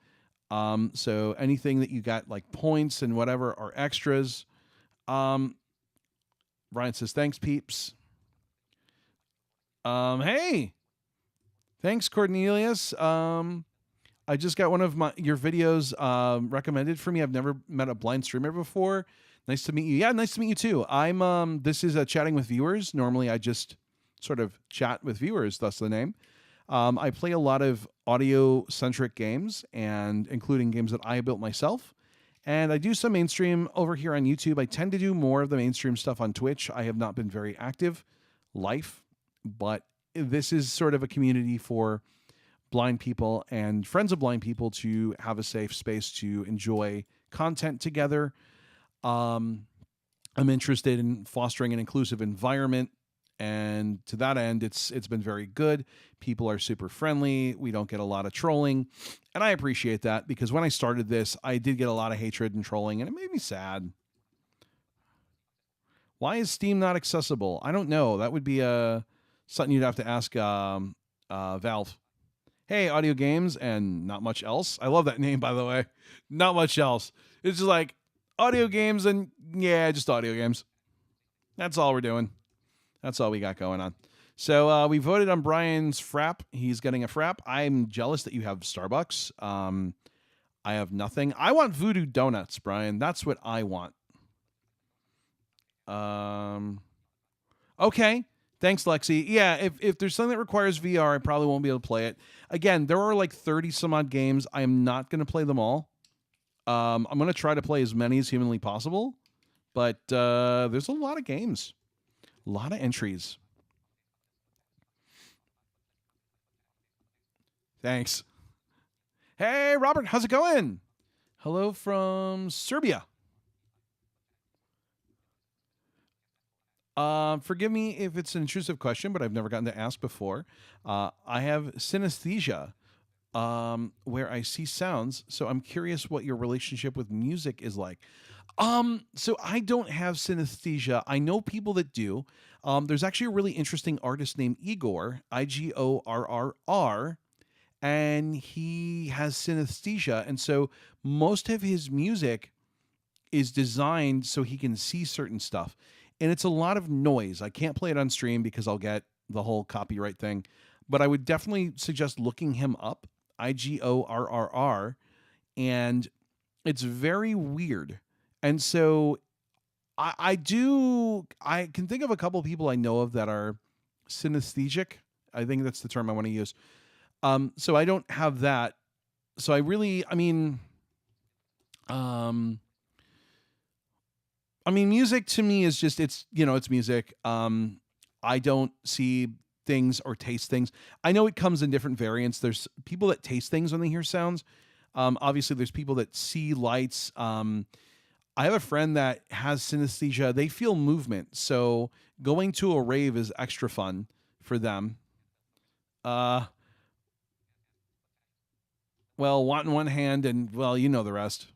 So anything that you got like points and whatever are extras. Brian says, thanks, peeps. Hey, thanks, Cornelius. I just got one of your videos recommended for me. I've never met a blind streamer before. Nice to meet you. Yeah, nice to meet you too. This is chatting with viewers. Normally I just sort of chat with viewers, thus the name. I play a lot of audio-centric games, and including games that I built myself. And I do some mainstream over here on YouTube. I tend to do more of the mainstream stuff on Twitch. I have not been very active, but this is sort of a community for blind people and friends of blind people to have a safe space to enjoy content together. I'm interested in fostering an inclusive environment, and to that end, it's been very good. People are super friendly. We don't get a lot of trolling, and I appreciate that because when I started this, I did get a lot of hatred and trolling, and it made me sad. Why is Steam not accessible? I don't know. That would be something you'd have to ask Valve. Hey, audio games and not much else. I love that name, by the way. Not much else. It's just like audio games and yeah, just audio games. That's all we're doing. That's all we got going on. So we voted on Brian's frap. He's getting a frap. I'm jealous that you have Starbucks. I have nothing. I want Voodoo Donuts, Brian. That's what I want. Okay. Thanks, Lexi. Yeah, if there's something that requires VR, I probably won't be able to play it. Again, there are like 30 some odd games. I am not going to play them all. I'm going to try to play as many as humanly possible, but there's a lot of games, a lot of entries. Thanks. Hey, Robert, how's it going? Hello from Serbia. Forgive me if it's an intrusive question, but I've never gotten to ask before. I have synesthesia, where I see sounds, so I'm curious what your relationship with music is like. So I don't have synesthesia. I know people that do. There's actually a really interesting artist named Igor, Igorr, and he has synesthesia, and so most of his music is designed so he can see certain stuff. And it's a lot of noise. I can't play it on stream because I'll get the whole copyright thing. But I would definitely suggest looking him up, Igorr, and it's very weird. And so I can think of a couple of people I know of that are synesthesic. I think that's the term I want to use. So I don't have that. So music to me is just it's music. I don't see things or taste things. I know it comes in different variants. There's people that taste things when they hear sounds. Obviously, there's people that see lights. I have a friend that has synesthesia. They feel movement, so going to a rave is extra fun for them. Uh, well, wanting one hand, and well, you know the rest.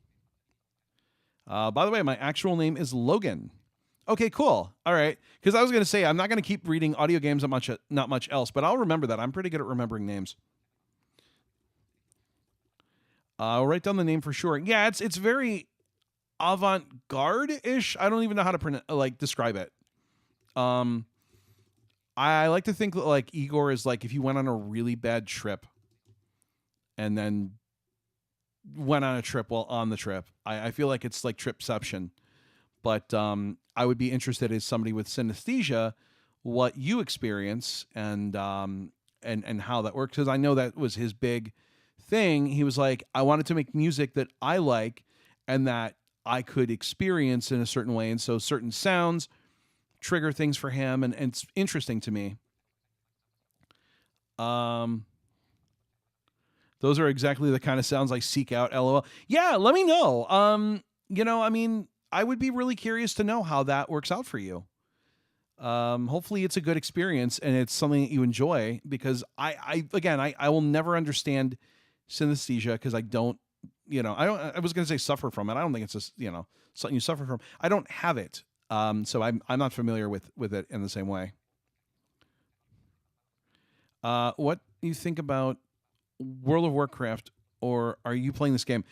By the way, my actual name is Logan. Okay, cool. All right, because I was going to say I'm not going to keep reading audio games not much else, but I'll remember that. I'm pretty good at remembering names. I'll write down the name for sure. Yeah, it's very avant-garde ish. I don't even know how to describe it. Um, I like to think that like Igor is like if you went on a really bad trip and then went on a trip while on the trip. I feel like it's like tripception. But I would be interested as somebody with synesthesia, what you experience and how that works. Because I know that was his big thing. He was like, I wanted to make music that I like and that I could experience in a certain way. And so certain sounds trigger things for him. And it's interesting to me. Those are exactly the kind of sounds I seek out. LOL. Yeah, let me know. I would be really curious to know how that works out for you. Hopefully it's a good experience and it's something that you enjoy because I will never understand synesthesia because I don't, I was going to say suffer from it. I don't think it's just, something you suffer from. I don't have it. So I'm not familiar with it in the same way. What do you think about World of Warcraft, or are you playing this game?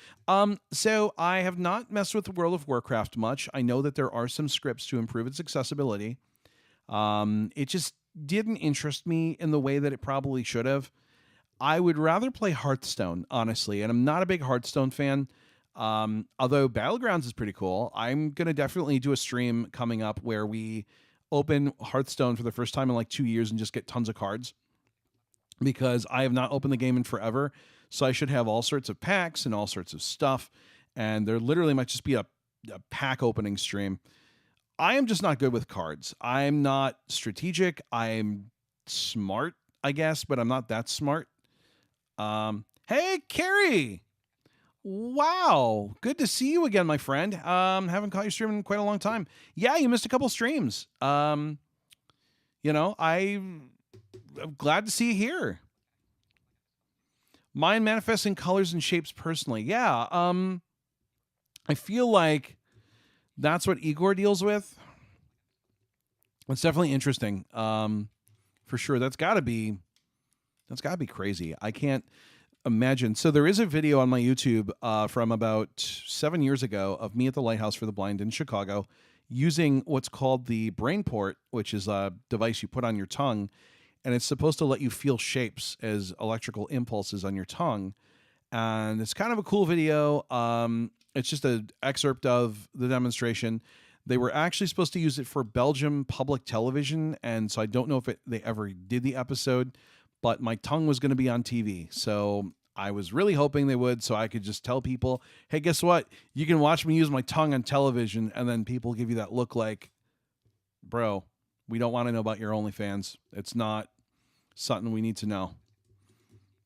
So I have not messed with World of Warcraft much. I know that there are some scripts to improve its accessibility. It just didn't interest me in the way that it probably should have. I would rather play Hearthstone, honestly, and I'm not a big Hearthstone fan. Although Battlegrounds is pretty cool. I'm going to definitely do a stream coming up where we open Hearthstone for the first time in like 2 years and just get tons of cards because I have not opened the game in forever. So I should have all sorts of packs and all sorts of stuff. And there literally might just be a pack opening stream. I am just not good with cards. I'm not strategic. I'm smart, I guess, but I'm not that smart. Hey, Carrie. Wow. Good to see you again, my friend. Haven't caught you streaming in quite a long time. Yeah, you missed a couple streams. I'm glad to see you here. Mind manifesting colors and shapes personally. Yeah. I feel like that's what Igor deals with. It's definitely interesting. For sure. That's gotta be crazy. I can't imagine. So there is a video on my YouTube from about 7 years ago of me at the Lighthouse for the Blind in Chicago using what's called the BrainPort, which is a device you put on your tongue. And it's supposed to let you feel shapes as electrical impulses on your tongue. And it's kind of a cool video. It's just an excerpt of the demonstration. They were actually supposed to use it for Belgium public television, and so I don't know if they ever did the episode, but my tongue was going to be on TV. So I was really hoping they would, so I could just tell people, hey, guess what? You can watch me use my tongue on television, and then people give you that look like, bro, we don't want to know about your OnlyFans. It's not something we need to know.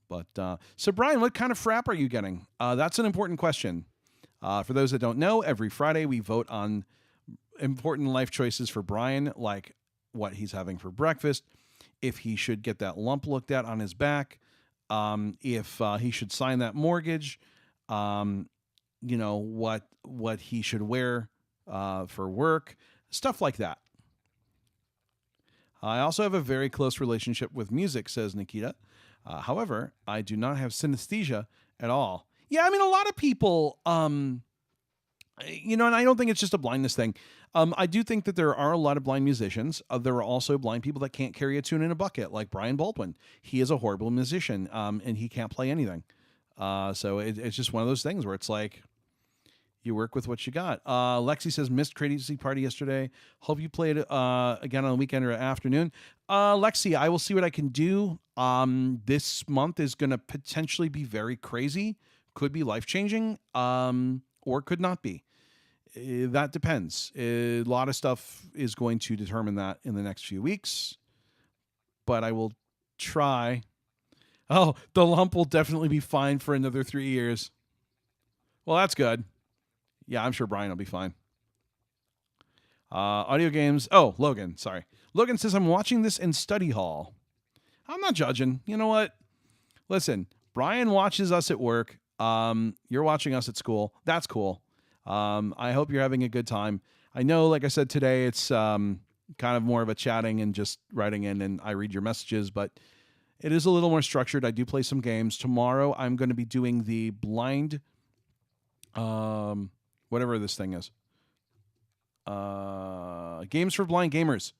But so, Brian, what kind of frap are you getting? That's an important question. For those that don't know, every Friday we vote on important life choices for Brian, like what he's having for breakfast, if he should get that lump looked at on his back, if he should sign that mortgage, what he should wear for work, stuff like that. I also have a very close relationship with music, says Nikita. However, I do not have synesthesia at all. Yeah, I mean, a lot of people, and I don't think it's just a blindness thing. I do think that there are a lot of blind musicians. There are also blind people that can't carry a tune in a bucket, like Brian Baldwin. He is a horrible musician, and he can't play anything. So it's just one of those things where it's like, you work with what you got. Lexi says, missed Crazy Party yesterday. Hope you played again on the weekend or afternoon. Lexi, I will see what I can do. This month is going to potentially be very crazy. Could be life-changing, or could not be. That depends. A lot of stuff is going to determine that in the next few weeks. But I will try. Oh, the lump will definitely be fine for another 3 years. Well, that's good. Yeah, I'm sure Brian will be fine. Audio games. Oh, Logan. Sorry. Logan says, I'm watching this in study hall. I'm not judging. You know what? Listen, Brian watches us at work. You're watching us at school. That's cool. I hope you're having a good time. I know, like I said today, it's kind of more of a chatting and just writing in, and I read your messages, but it is a little more structured. I do play some games. Tomorrow, I'm going to be doing the blind... whatever this thing is. Games for Blind Gamers.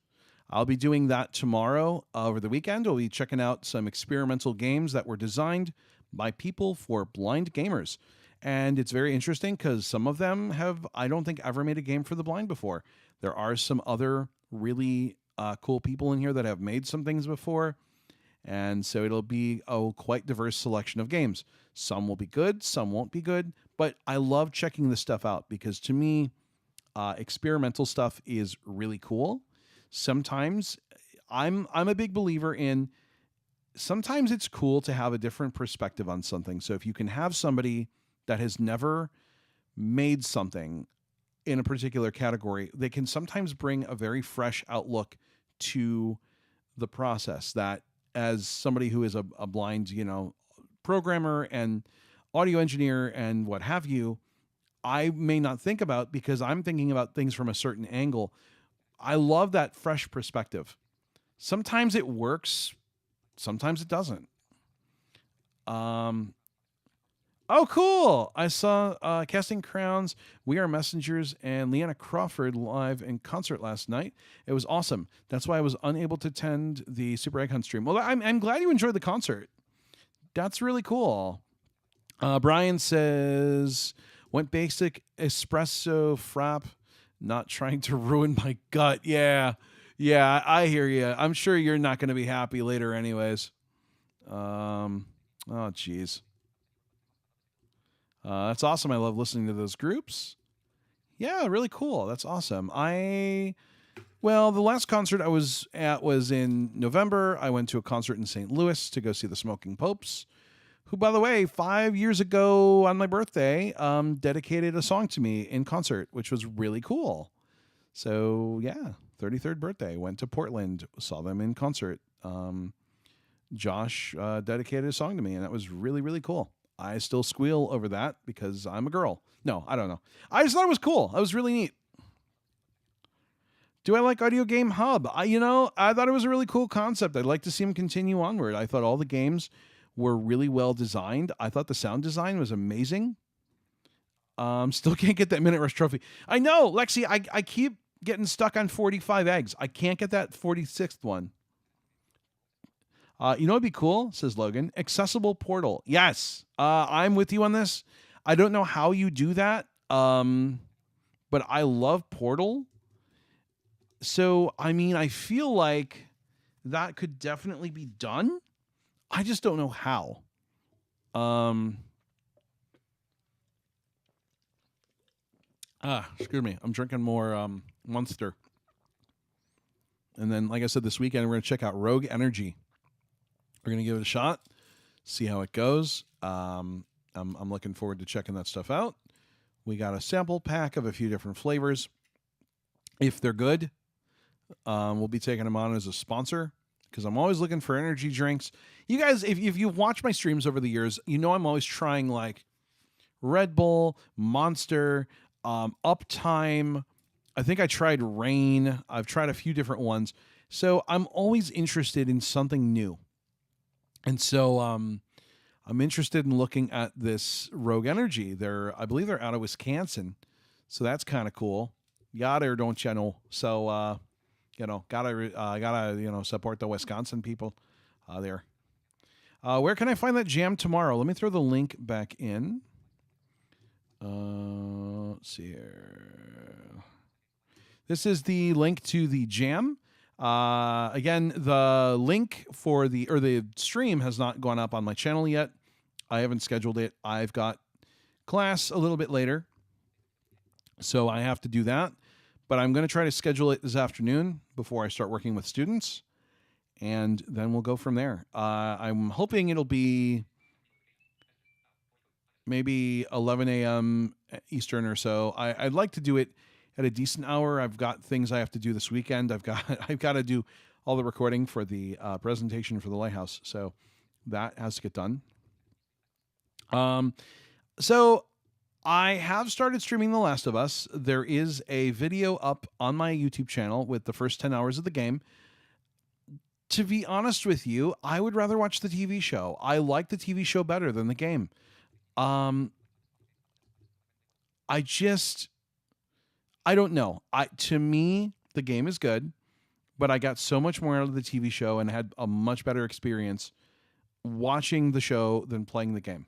I'll be doing that tomorrow over the weekend. I'll be checking out some experimental games that were designed by people for blind gamers. And it's very interesting because some of them have, I don't think, ever made a game for the blind before. There are some other really cool people in here that have made some things before. And so it'll be a quite diverse selection of games. Some will be good, some won't be good. But I love checking this stuff out because to me, experimental stuff is really cool. Sometimes I'm a big believer in sometimes it's cool to have a different perspective on something. So if you can have somebody that has never made something in a particular category, they can sometimes bring a very fresh outlook to the process that as somebody who is a blind, programmer and audio engineer and what have you, I may not think about because I'm thinking about things from a certain angle. I love that fresh perspective. Sometimes it works, sometimes it doesn't. Oh, cool. I saw Casting Crowns, We Are Messengers, and Leanna Crawford live in concert last night. It was awesome. That's why I was unable to attend the Super Egg Hunt stream. Well, I'm glad you enjoyed the concert. That's really cool. Brian says, went basic espresso frap, not trying to ruin my gut. Yeah, I hear you. I'm sure you're not going to be happy later anyways. Oh, geez. That's awesome. I love listening to those groups. Yeah, really cool. That's awesome. The last concert I was at was in November. I went to a concert in St. Louis to go see the Smoking Popes, who, by the way, 5 years ago on my birthday, dedicated a song to me in concert, which was really cool. So, yeah, 33rd birthday. Went to Portland, saw them in concert. Josh dedicated a song to me, and that was really, really cool. I still squeal over that because I'm a girl. No, I don't know. I just thought it was cool. It was really neat. Do I like Audio Game Hub? I thought it was a really cool concept. I'd like to see them continue onward. I thought all the games were really well designed. I thought the sound design was amazing. Still can't get that Minute Rush trophy. I know, Lexi, I keep getting stuck on 45 eggs. I can't get that 46th one. It'd be cool, says Logan. Accessible portal. Yes. I'm with you on this. I don't know how you do that. but I love Portal. So, I mean, I feel like that could definitely be done. I just don't know how. Excuse me. I'm drinking more Monster. And then, like I said, this weekend, we're going to check out Rogue Energy. We're going to give it a shot, see how it goes. I'm looking forward to checking that stuff out. We got a sample pack of a few different flavors. If they're good, we'll be taking them on as a sponsor because I'm always looking for energy drinks. You guys, if you've watched my streams over the years, you know I'm always trying like Red Bull, Monster, Uptime. I think I tried Rain. I've tried a few different ones. So I'm always interested in something new. And so I'm interested in looking at this Rogue Energy. I believe they're out of Wisconsin. So that's kind of cool. Yada or don't you know? So gotta support the Wisconsin people there. Where can I find that jam tomorrow? Let me throw the link back in. Let's see here. This is the link to the jam. Again, the link for the stream has not gone up on my channel yet. I haven't scheduled it. I've got class a little bit later, so I have to do that. But I'm going to try to schedule it this afternoon before I start working with students, and then we'll go from there. I'm hoping it'll be maybe 11 a.m. Eastern or so. I'd like to do it at a decent hour. I've got things I have to do this weekend. I've got to do all the recording for the presentation for the Lighthouse, so that has to get done. So I have started streaming The Last of Us. There is a video up on my YouTube channel with the first 10 hours of the game. To be honest with you, I would rather watch the TV show. I like the TV show better than the game. I don't know. To me, the game is good, but I got so much more out of the TV show and had a much better experience watching the show than playing the game.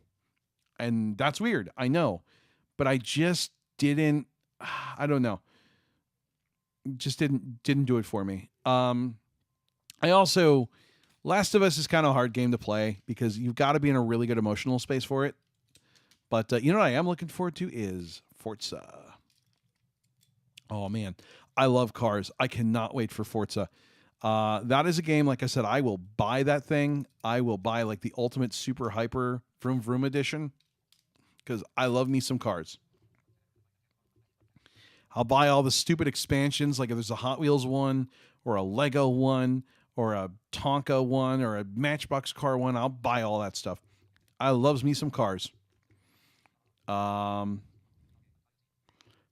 And that's weird, I know, but I just didn't. I don't know. Just didn't do it for me. I also, Last of Us is kind of a hard game to play because you've got to be in a really good emotional space for it. But you know what I am looking forward to is Forza. Oh, man. I love cars. I cannot wait for Forza. That is a game, like I said, I will buy that thing. I will buy like the ultimate super hyper vroom vroom edition because I love me some cars. I'll buy all the stupid expansions, like if there's a Hot Wheels one or a Lego one or a Tonka one or a Matchbox car one. I'll buy all that stuff. I loves me some cars.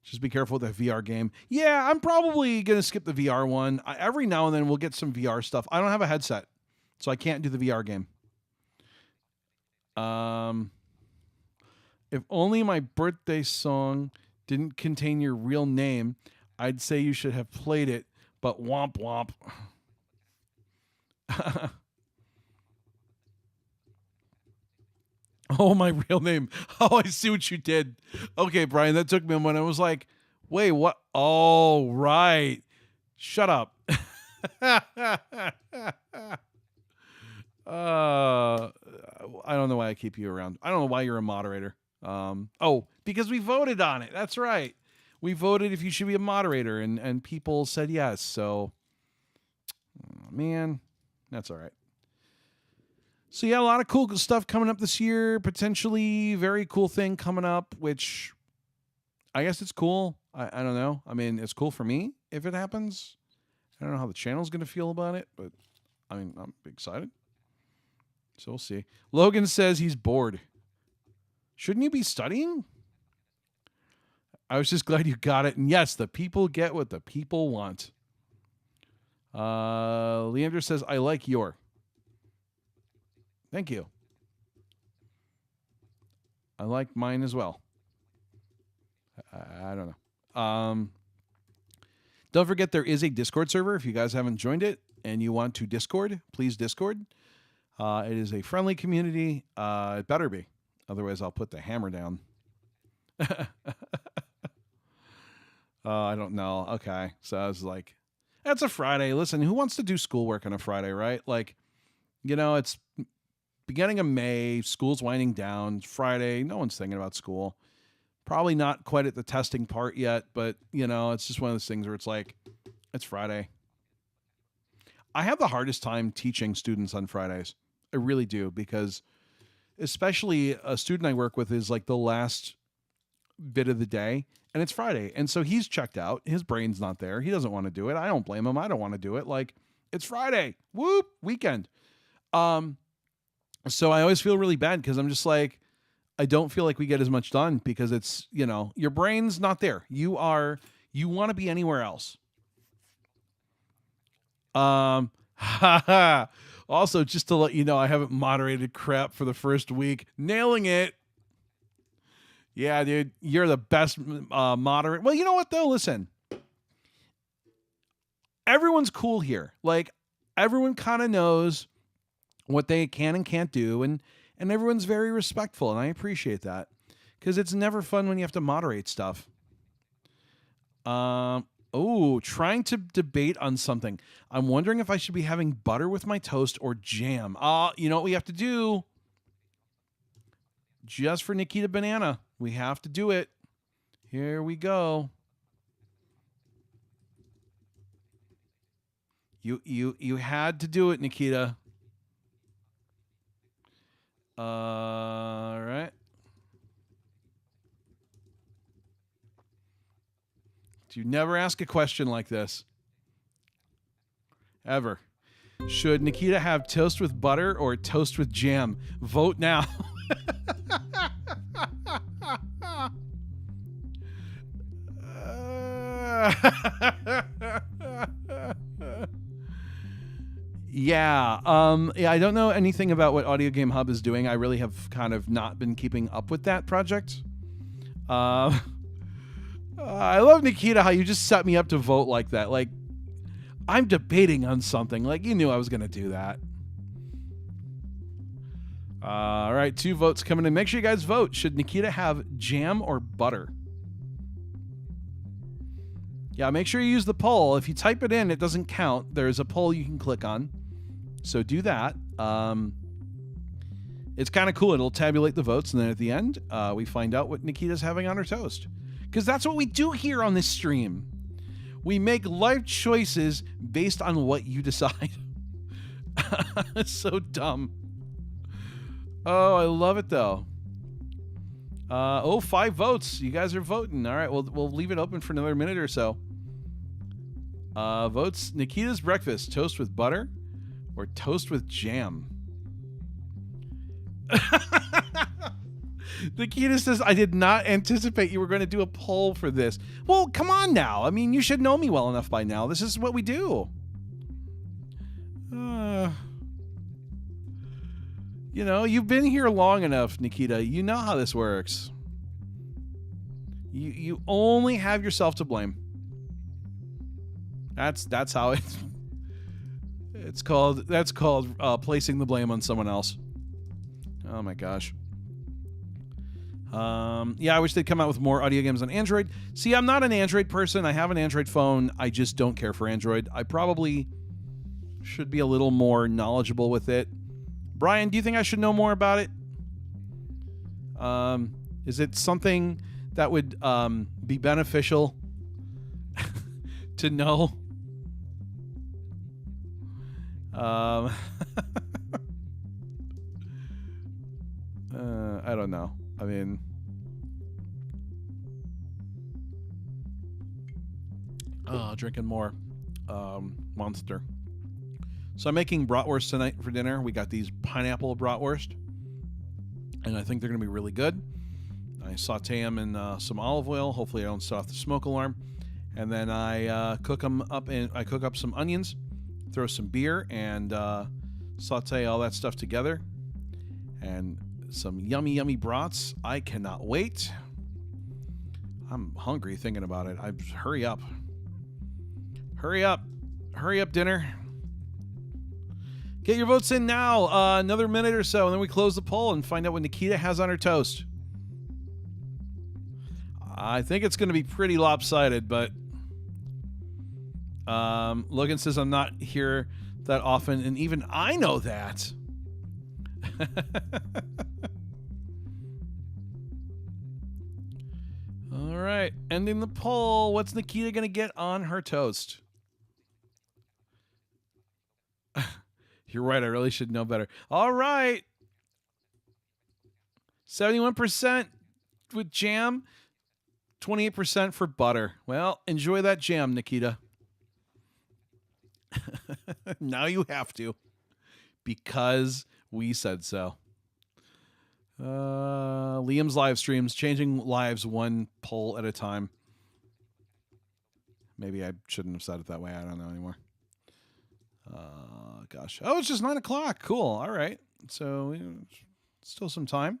Just be careful with that VR game. Yeah, I'm probably going to skip the VR one. Every now and then we'll get some VR stuff. I don't have a headset, so I can't do the VR game. If only my birthday song didn't contain your real name, I'd say you should have played it, but womp womp. Oh, my real name. Oh, I see what you did. Okay, Brian, that took me a moment. I was like, wait, what? Oh, right. Shut up. I don't know why I keep you around. I don't know why you're a moderator. Because we voted on it. That's right. We voted if you should be a moderator, and people said yes. So, man, that's all right. So, yeah, a lot of cool stuff coming up this year. Potentially very cool thing coming up, which I guess it's cool. I don't know. I mean, it's cool for me if it happens. I don't know how the channel's going to feel about it, but I mean, I'm excited. So we'll see. Logan says he's bored. Shouldn't you be studying? I was just glad you got it. And yes, the people get what the people want. Leander says, I like your. Thank you. I like mine as well. I don't know. Don't forget there is a Discord server. If you guys haven't joined it and you want to Discord, please Discord. It is a friendly community. It better be. Otherwise, I'll put the hammer down. I don't know. Okay. So I was like, that's a Friday. Listen, who wants to do schoolwork on a Friday, right? Like, it's beginning of May, school's winding down. It's Friday. No one's thinking about school. Probably not quite at the testing part yet, but, it's just one of those things where it's like, it's Friday. I have the hardest time teaching students on Fridays. I really do, because especially a student I work with is like the last bit of the day and it's Friday. And so he's checked out. His brain's not there. He doesn't want to do it. I don't blame him. I don't want to do it. Like, it's Friday. Whoop, weekend. So I always feel really bad because I'm just like, I don't feel like we get as much done because it's, your brain's not there. You want to be anywhere else. Also, just to let you know, I haven't moderated crap for the first week. Nailing it. Yeah, dude, you're the best moderator. Well, you know what, though? Listen. Everyone's cool here. Like, everyone kind of knows what they can and can't do, and everyone's very respectful, and I appreciate that. Because it's never fun when you have to moderate stuff. Trying to debate on something. I'm wondering if I should be having butter with my toast or jam. You know what we have to do? Just for Nikita Banana. We have to do it. Here we go. You had to do it, Nikita. All right. You never ask a question like this. Ever. Should Nikita have toast with butter or toast with jam? Vote now. Yeah. I don't know anything about what Audio Game Hub is doing. I really have kind of not been keeping up with that project. I love, Nikita, how you just set me up to vote like that. Like, I'm debating on something. Like, you knew I was going to do that. All right, 2 votes coming in. Make sure you guys vote. Should Nikita have jam or butter? Yeah, make sure you use the poll. If you type it in, it doesn't count. There's a poll you can click on. So do that. It's kind of cool. It'll tabulate the votes, and then at the end, we find out what Nikita's having on her toast. Because that's what we do here on this stream. We make life choices based on what you decide. It's so dumb. Oh, I love it, though. 5 votes. You guys are voting. All right, we'll leave it open for another minute or so. Votes. Nikita's breakfast. Toast with butter or toast with jam? Nikita says, I did not anticipate you were going to do a poll for this. Well, come on now. I mean, you should know me well enough by now. This is what we do. You've been here long enough, Nikita. You know how this works. You only have yourself to blame. That's how that's called placing the blame on someone else. Oh my gosh. I wish they'd come out with more audio games on Android. See, I'm not an Android person. I have an Android phone. I just don't care for Android. I probably should be a little more knowledgeable with it. Brian, do you think I should know more about it? Is it something that would be beneficial to know? I don't know. I mean, drinking more Monster. So I'm making bratwurst tonight for dinner. We got these pineapple bratwurst, and I think they're going to be really good. I saute them in some olive oil. Hopefully I don't set off the smoke alarm. And then I cook them up, and I cook up some onions, throw some beer, and saute all that stuff together. And some yummy, yummy brats. I cannot wait. I'm hungry thinking about it. Hurry up. Hurry up. Hurry up, dinner. Get your votes in now. Another minute or so, and then we close the poll and find out what Nikita has on her toast. I think it's going to be pretty lopsided, but Logan says I'm not here that often, and even I know that. All right, ending the poll. What's Nikita going to get on her toast? You're right. I really should know better. All right. 71% with jam, 28% for butter. Well, enjoy that jam, Nikita. Now you have to, because we said so. Liam's live streams, changing lives one poll at a time. Maybe I shouldn't have said it that way. I don't know anymore. Gosh. Oh, it's just 9 o'clock. Cool. All right. So still some time.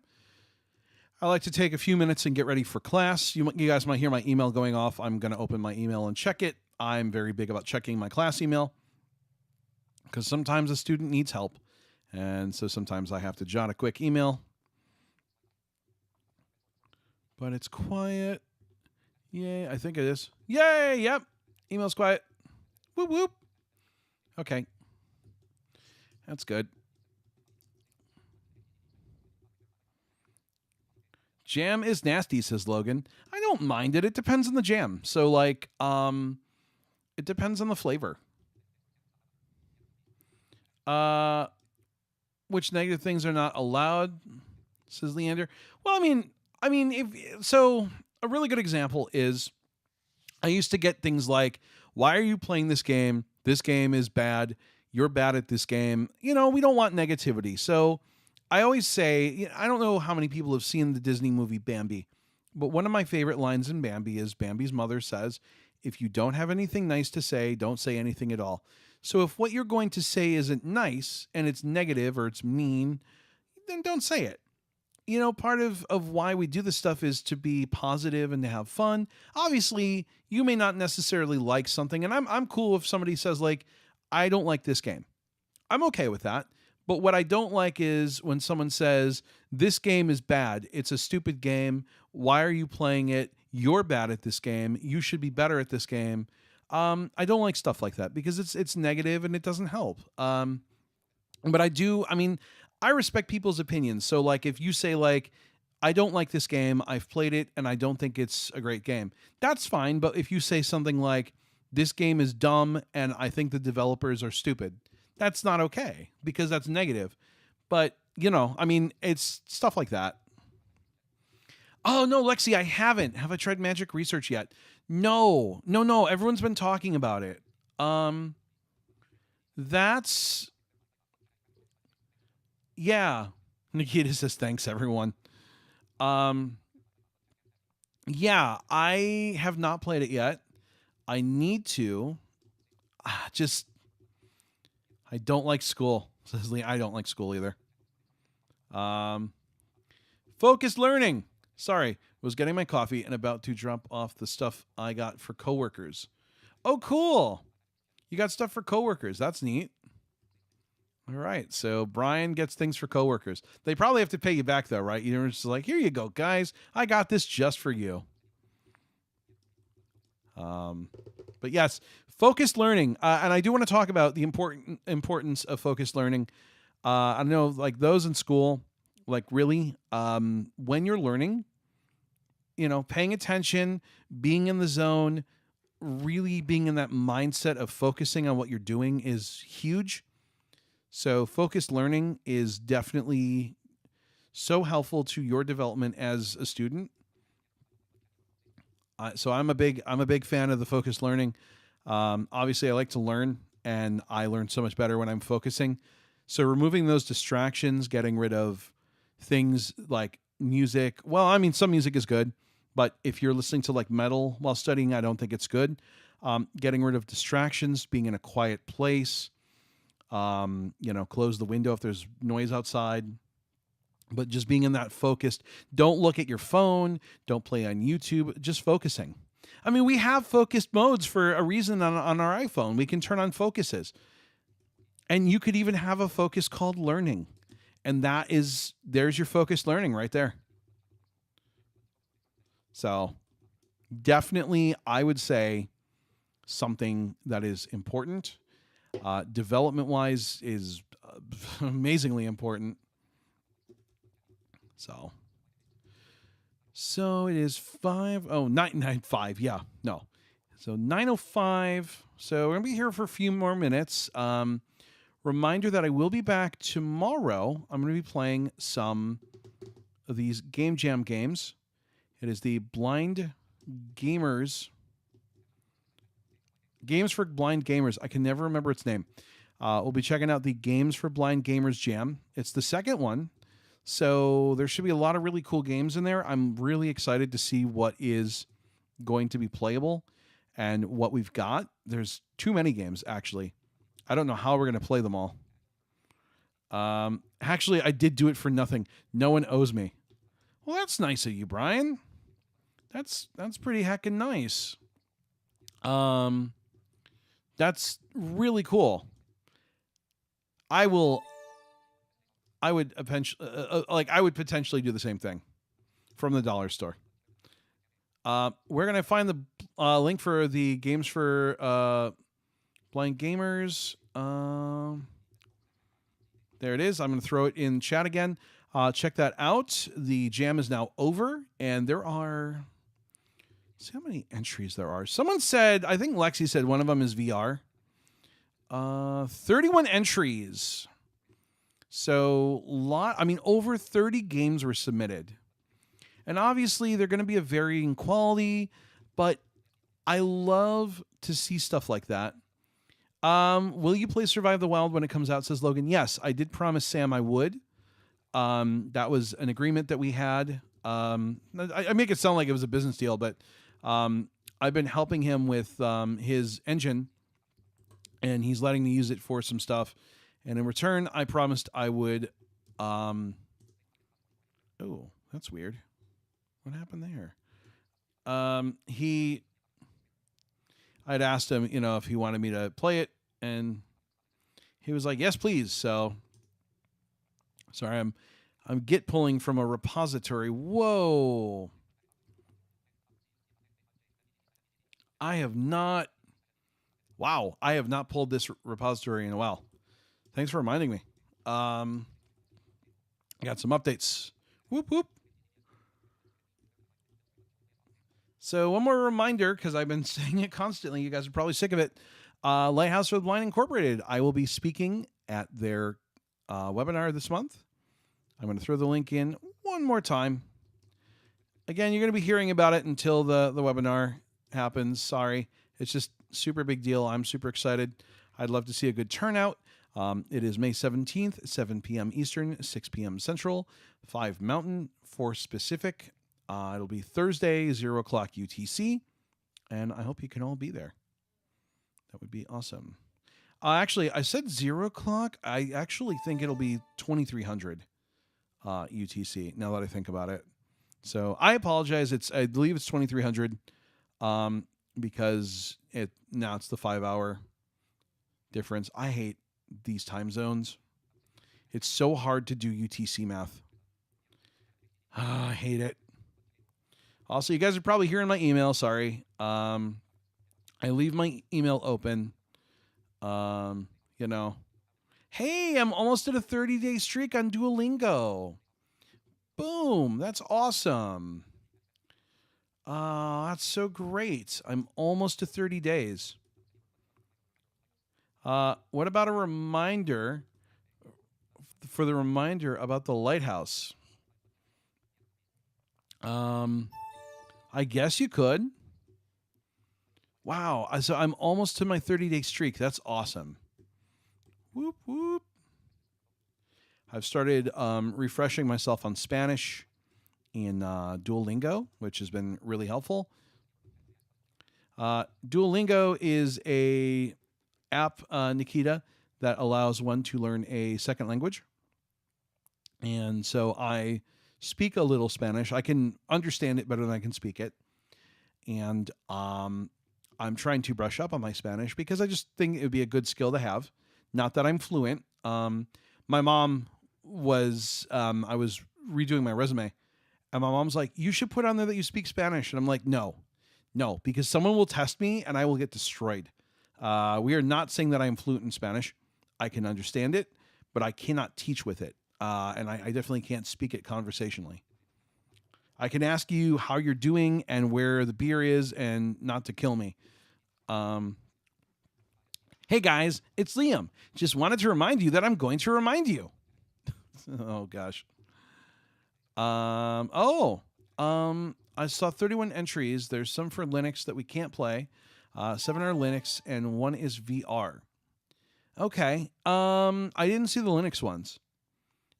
I like to take a few minutes and get ready for class. You guys might hear my email going off. I'm going to open my email and check it. I'm very big about checking my class email because sometimes a student needs help. And so sometimes I have to jot a quick email. But it's quiet. Yay, I think it is. Yay, yep. Email's quiet. Whoop, whoop. Okay. That's good. Jam is nasty, says Logan. I don't mind it. It depends on the jam. So, like, it depends on the flavor. Which negative things are not allowed, says Leander. Well, I mean, if so, a really good example is I used to get things like, why are you playing this game? This game is bad. You're bad at this game. You know, we don't want negativity. So I always say, I don't know how many people have seen the Disney movie Bambi, but one of my favorite lines in Bambi is Bambi's mother says, if you don't have anything nice to say, don't say anything at all. So if what you're going to say isn't nice and it's negative or it's mean, then don't say it. You know, part of why we do this stuff is to be positive and to have fun. Obviously, you may not necessarily like something, and I'm cool if somebody says, like, I don't like this game. I'm okay with that. But what I don't like is when someone says, this game is bad. It's a stupid game. Why are you playing it? You're bad at this game. You should be better at this game. I don't like stuff like that because it's negative and it doesn't help. But I respect people's opinions. So, like, if you say, like, I don't like this game, I've played it, and I don't think it's a great game, that's fine. But if you say something like, this game is dumb, and I think the developers are stupid, that's not okay, because that's negative. But, you know, I mean, it's stuff like that. Oh, no, Lexi, I haven't. Have I tried Magic Research yet? No. Everyone's been talking about it. That's... Yeah. Nikita says, thanks, everyone. Yeah, I have not played it yet. I need to. I don't like school, says Lee. I don't like school either. Focused learning. Sorry, was getting my coffee and about to drop off the stuff I got for coworkers. Oh, cool. You got stuff for coworkers. That's neat. All right, so Brian gets things for coworkers. They probably have to pay you back, though, right? You're just like, here you go, guys. I got this just for you. But yes, focused learning, and I do want to talk about the importance of focused learning. I know, like those in school, like really, when you're learning, you know, paying attention, being in the zone, really being in that mindset of focusing on what you're doing is huge. So focused learning is definitely so helpful to your development as a student. So I'm a big fan of the focused learning. Obviously, I like to learn, and I learn so much better when I'm focusing. So removing those distractions, getting rid of things like music. Well, I mean, some music is good, but if you're listening to like metal while studying, I don't think it's good. Getting rid of distractions, being in a quiet place. Close the window if there's noise outside, but just being in that focused. Don't look at your phone. Don't play on YouTube. Just focusing. I mean, we have focused modes for a reason on our iPhone. We can turn on focuses, and you could even have a focus called learning, and there's your focused learning right there. So definitely, I would say something that is important. Development wise is amazingly important. So, so it is 995. Yeah, no. So 9:05. So we're going to be here for a few more minutes. Reminder that I will be back tomorrow. I'm going to be playing some of these Game Jam games. It is the Blind Gamers. Games for Blind Gamers. I can never remember its name. We'll be checking out the Games for Blind Gamers Jam. It's the second one. So there should be a lot of really cool games in there. I'm really excited to see what is going to be playable and what we've got. There's too many games, actually. I don't know how we're going to play them all. Actually, I did do it for nothing. No one owes me. Well, that's nice of you, Brian. That's pretty heckin' nice. That's really cool. I would potentially do the same thing from the dollar store. We're gonna find the link for the games for blind gamers. There it is. I'm gonna throw it in chat again. Check that out. The jam is now over, and there are. See how many entries there are. Someone said, I think Lexi said one of them is VR. 31 entries. So over 30 games were submitted. And obviously they're going to be of varying quality, but I love to see stuff like that. Will you play Survive the Wild when it comes out, says Logan? Yes, I did promise Sam I would. That was an agreement that we had. I make it sound like it was a business deal, but I've been helping him with his engine, and he's letting me use it for some stuff. And in return, I promised I would. Oh, that's weird. What happened there? I'd asked him, if he wanted me to play it, and he was like, "Yes, please." So, sorry, I'm git pulling from a repository. Whoa. I have not pulled this repository in a while. Thanks for reminding me. I got some updates. Whoop, whoop. So one more reminder, because I've been saying it constantly. You guys are probably sick of it. Lighthouse for the Blind Incorporated. I will be speaking at their webinar this month. I'm going to throw the link in one more time. Again, you're going to be hearing about it until the webinar happens. Sorry. It's just super big deal. I'm super excited. I'd love to see a good turnout. It is May 17th, 7 p.m. Eastern, 6 p.m. Central, 5 Mountain, 4 Pacific. It'll be Thursday, 0 o'clock UTC, and I hope you can all be there. That would be awesome. Actually, I said 0 o'clock. I actually think it'll be 2300 UTC, now that I think about it. So I apologize. I believe it's 2300 because now it's the 5-hour difference. I hate these time zones. It's so hard to do UTC math. I hate it. Also, you guys are probably hearing my email. Sorry. I leave my email open. Hey, I'm almost at a 30-day streak on Duolingo. Boom. That's awesome. That's so great. I'm almost to 30 days. What about a reminder for the reminder about the lighthouse? I guess you could. Wow. So I'm almost to my 30-day streak. That's awesome. Whoop, whoop. I've started refreshing myself on Spanish in Duolingo, which has been really helpful. Duolingo is a app, Nikita, that allows one to learn a second language. And so I speak a little Spanish. I can understand it better than I can speak it. And I'm trying to brush up on my Spanish because I just think it would be a good skill to have. Not that I'm fluent. My mom was, I was redoing my resume, and my mom's like, "You should put on there that you speak Spanish." And I'm like, "No, No, because someone will test me and I will get destroyed. We are not saying that I am fluent in Spanish. I can understand it, but I cannot teach with it. And I definitely can't speak it conversationally. I can ask you how you're doing and where the beer is and not to kill me. Um, hey guys, it's Liam. Just wanted to remind you that I'm going to remind you. Oh gosh. I saw 31 entries. There's some for Linux that we can't play. 7 are Linux and 1 is VR. Okay. I didn't see the Linux ones.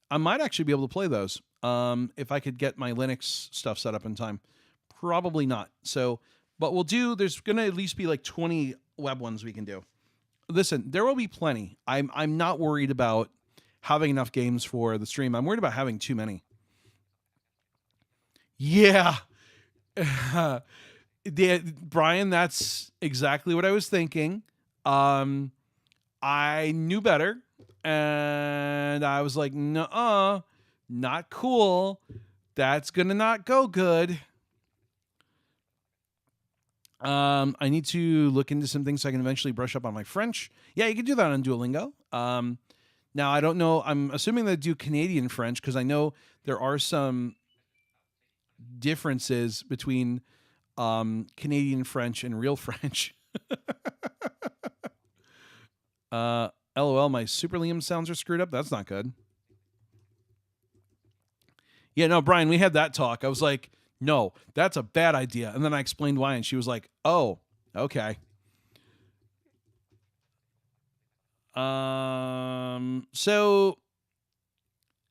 I might actually be able to play those. If I could get my Linux stuff set up in time. Probably not. So, but we'll do. There's gonna at least be like 20 web ones we can do. Listen, there will be plenty. I'm not worried about having enough games for the stream. I'm worried about having too many. Yeah. Brian, that's exactly what I was thinking. I knew better, and I was like, "Nuh-uh, not cool. That's gonna not go good." I need to look into some things so I can eventually brush up on my French. Yeah, you can do that on Duolingo. Now I don't know. I'm assuming they do Canadian French because I know there are some differences between Canadian French and real French. LOL, my Super Liam sounds are screwed up. That's not good. Yeah, no, Brian, we had that talk. I was like, no, that's a bad idea. And then I explained why, and she was like, oh, okay. So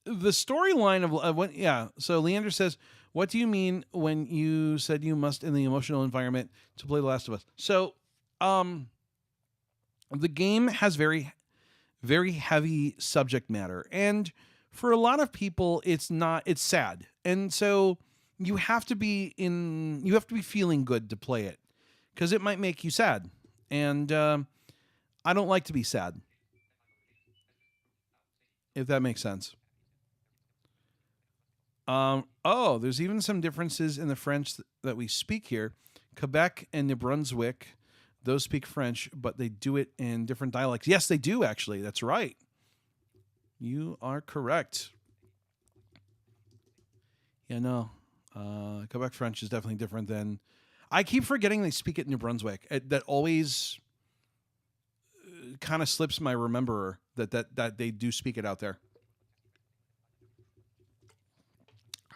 the storyline of what, yeah. So Leander says, what do you mean when you said you must in the emotional environment to play The Last of Us? So, the game has very, very heavy subject matter. And for a lot of people, it's sad. And so you have to be feeling good to play it because it might make you sad. And I don't like to be sad, if that makes sense. There's even some differences in the French that we speak here. Quebec and New Brunswick, those speak French, but they do it in different dialects. Yes, they do, actually. That's right. You are correct. Yeah, no. Quebec French is definitely different than... I keep forgetting they speak it in New Brunswick. That always kind of slips my rememberer that they do speak it out there.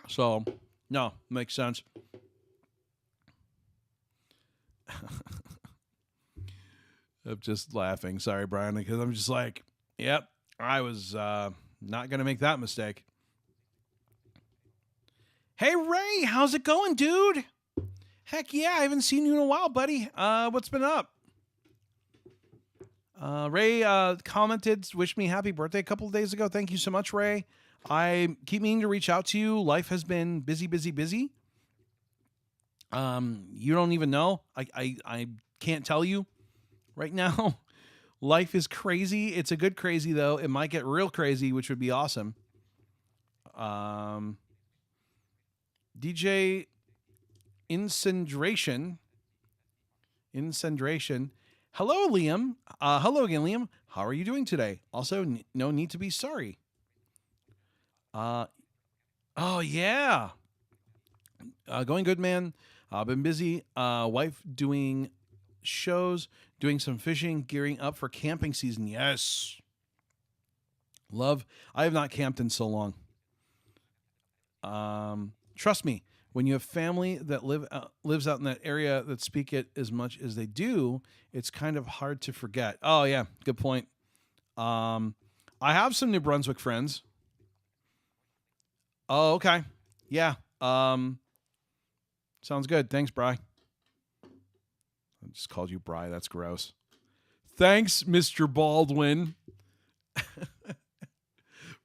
So, no, makes sense. I'm just laughing. Sorry, Brian, because I'm just like, yep, I was not going to make that mistake. Hey, Ray, how's it going, dude? Heck yeah, I haven't seen you in a while, buddy. What's been up? Ray commented, wished me happy birthday a couple of days ago. Thank you so much, Ray. I keep meaning to reach out to you. Life has been busy. You don't even know. I can't tell you right now. Life is crazy. It's a good crazy, though. It might get real crazy, which would be awesome. DJ Incendration. Hello, Liam. Hello again, Liam. How are you doing today? Also, no need to be sorry. Oh, yeah. Going good, man. I've been busy. Wife doing shows, doing some fishing, gearing up for camping season. Yes. Love. I have not camped in so long. Trust me, when you have family that lives out in that area that speak it as much as they do, it's kind of hard to forget. Oh, yeah. Good point. I have some New Brunswick friends. Oh, okay. Yeah. Sounds good. Thanks, Bri. I just called you Bri. That's gross. Thanks, Mr. Baldwin.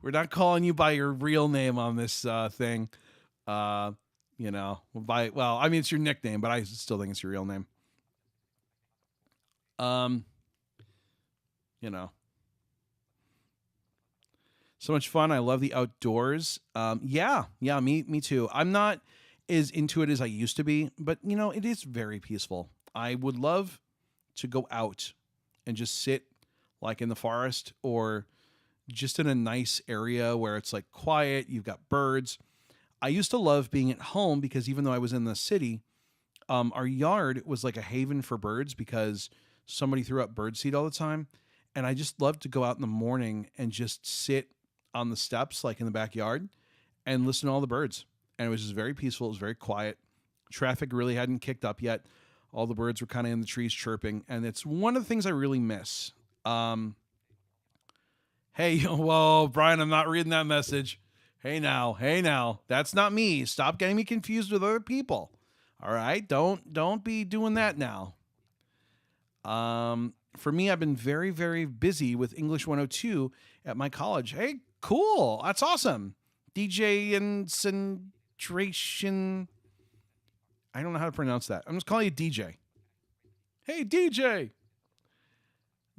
We're not calling you by your real name on this thing. I mean, it's your nickname, but I still think it's your real name. So much fun. I love the outdoors. Yeah, me too. I'm not as into it as I used to be, but it is very peaceful. I would love to go out and just sit like in the forest or just in a nice area where it's like quiet, you've got birds. I used to love being at home because even though I was in the city, our yard was like a haven for birds because somebody threw up bird seed all the time. And I just loved to go out in the morning and just sit on the steps, like in the backyard, and listen to all the birds. And it was just very peaceful. It was very quiet. Traffic really hadn't kicked up yet. All the birds were kind of in the trees chirping. And it's one of the things I really miss. Hey, whoa, Brian, I'm not reading that message. Hey now, that's not me. Stop getting me confused with other people. All right, don't be doing that now. For me, I've been very, very busy with English 102 at my college. Hey, cool, that's awesome. DJ and centration. I don't know how to pronounce that. I'm just calling you DJ. Hey, DJ.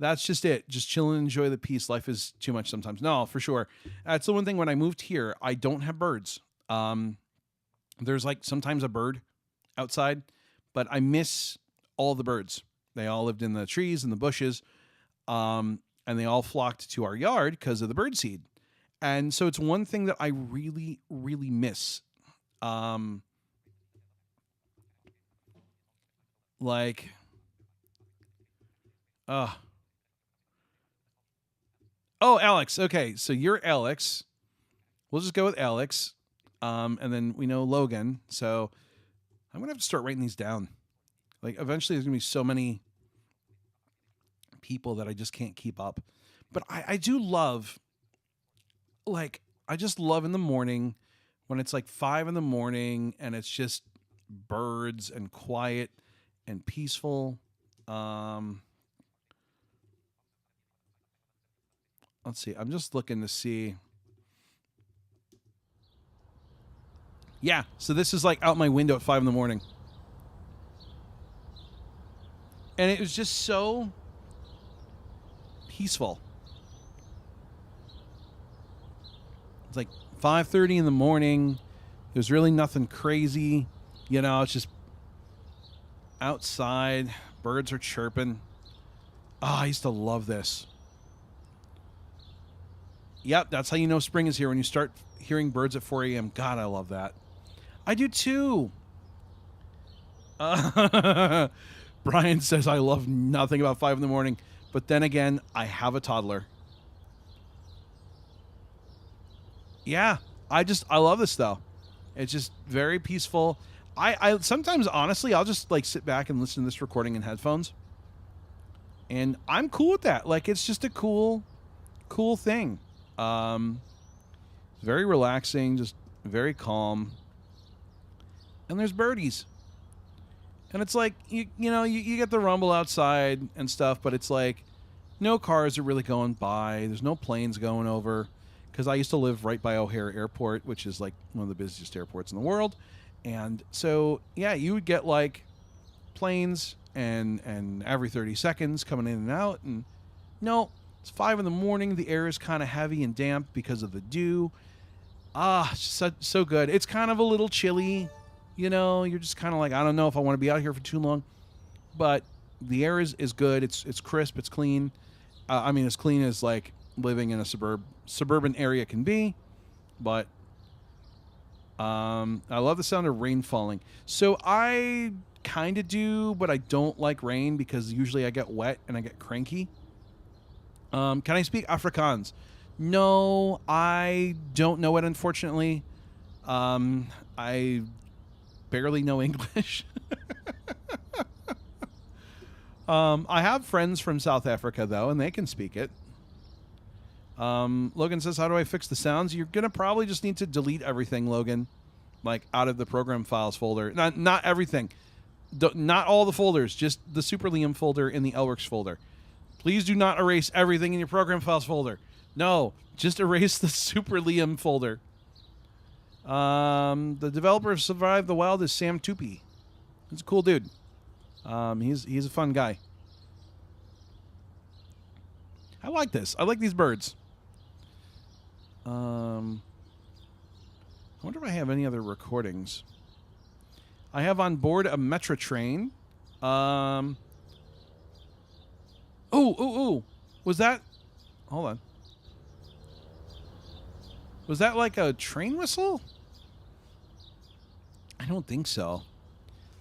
That's just it. Just chill and enjoy the peace. Life is too much sometimes. No, for sure. That's the one thing. When I moved here, I don't have birds. There's like sometimes a bird outside, but I miss all the birds. They all lived in the trees and the bushes, and they all flocked to our yard because of the bird seed. And so it's one thing that I really, really miss. Like, oh, Alex. Okay, so you're Alex. We'll just go with Alex. And then we know Logan. So I'm going to have to start writing these down. Like, eventually there's going to be so many people that I just can't keep up. But I do love, like, I just love in the morning when it's like 5 a.m. and it's just birds and quiet and peaceful. Let's see. I'm just looking to see. Yeah. So this is like out my window at 5 a.m. And it was just so peaceful. It's like 5:30 in the morning. There's really nothing crazy. It's just outside. Birds are chirping. I used to love this. Yep, that's how you know spring is here, when you start hearing birds at 4 a.m. God, I love that. I do too. Brian says, I love nothing about 5 a.m. But then again, I have a toddler. Yeah, I love this though. It's just very peaceful. I sometimes, honestly, I'll just like sit back and listen to this recording in headphones. And I'm cool with that. Like, it's just a cool thing. Very relaxing, just very calm. And there's birdies. And it's like, you get the rumble outside and stuff, but it's like no cars are really going by. There's no planes going over. Because I used to live right by O'Hare Airport, which is like one of the busiest airports in the world. And so, yeah, you would get like planes and every 30 seconds coming in and out. And no, it's 5 a.m. The air is kind of heavy and damp because of the dew. It's just so good. It's kind of a little chilly. You're just kind of like, I don't know if I want to be out here for too long. But the air is good. It's crisp. It's clean. As clean as like living in a suburban area can be. But I love the sound of rain falling. So I kind of do, but I don't like rain because usually I get wet and I get cranky. Can I speak Afrikaans? No, I don't know it, unfortunately. I barely know English. I have friends from South Africa, though, and they can speak it. Logan says, how do I fix the sounds? You're going to probably just need to delete everything, Logan, like out of the program files folder. Not everything. Not all the folders, just the Super Liam folder in the LWorks folder. Please do not erase everything in your program files folder. No, just erase the Super Liam folder. The developer of Survive the Wild is Sam Tupi. He's a cool dude. He's a fun guy. I like this. I like these birds. I wonder if I have any other recordings. I have on board a Metro train. Um. Oh. Was that? Hold on. Was that like a train whistle? I don't think so.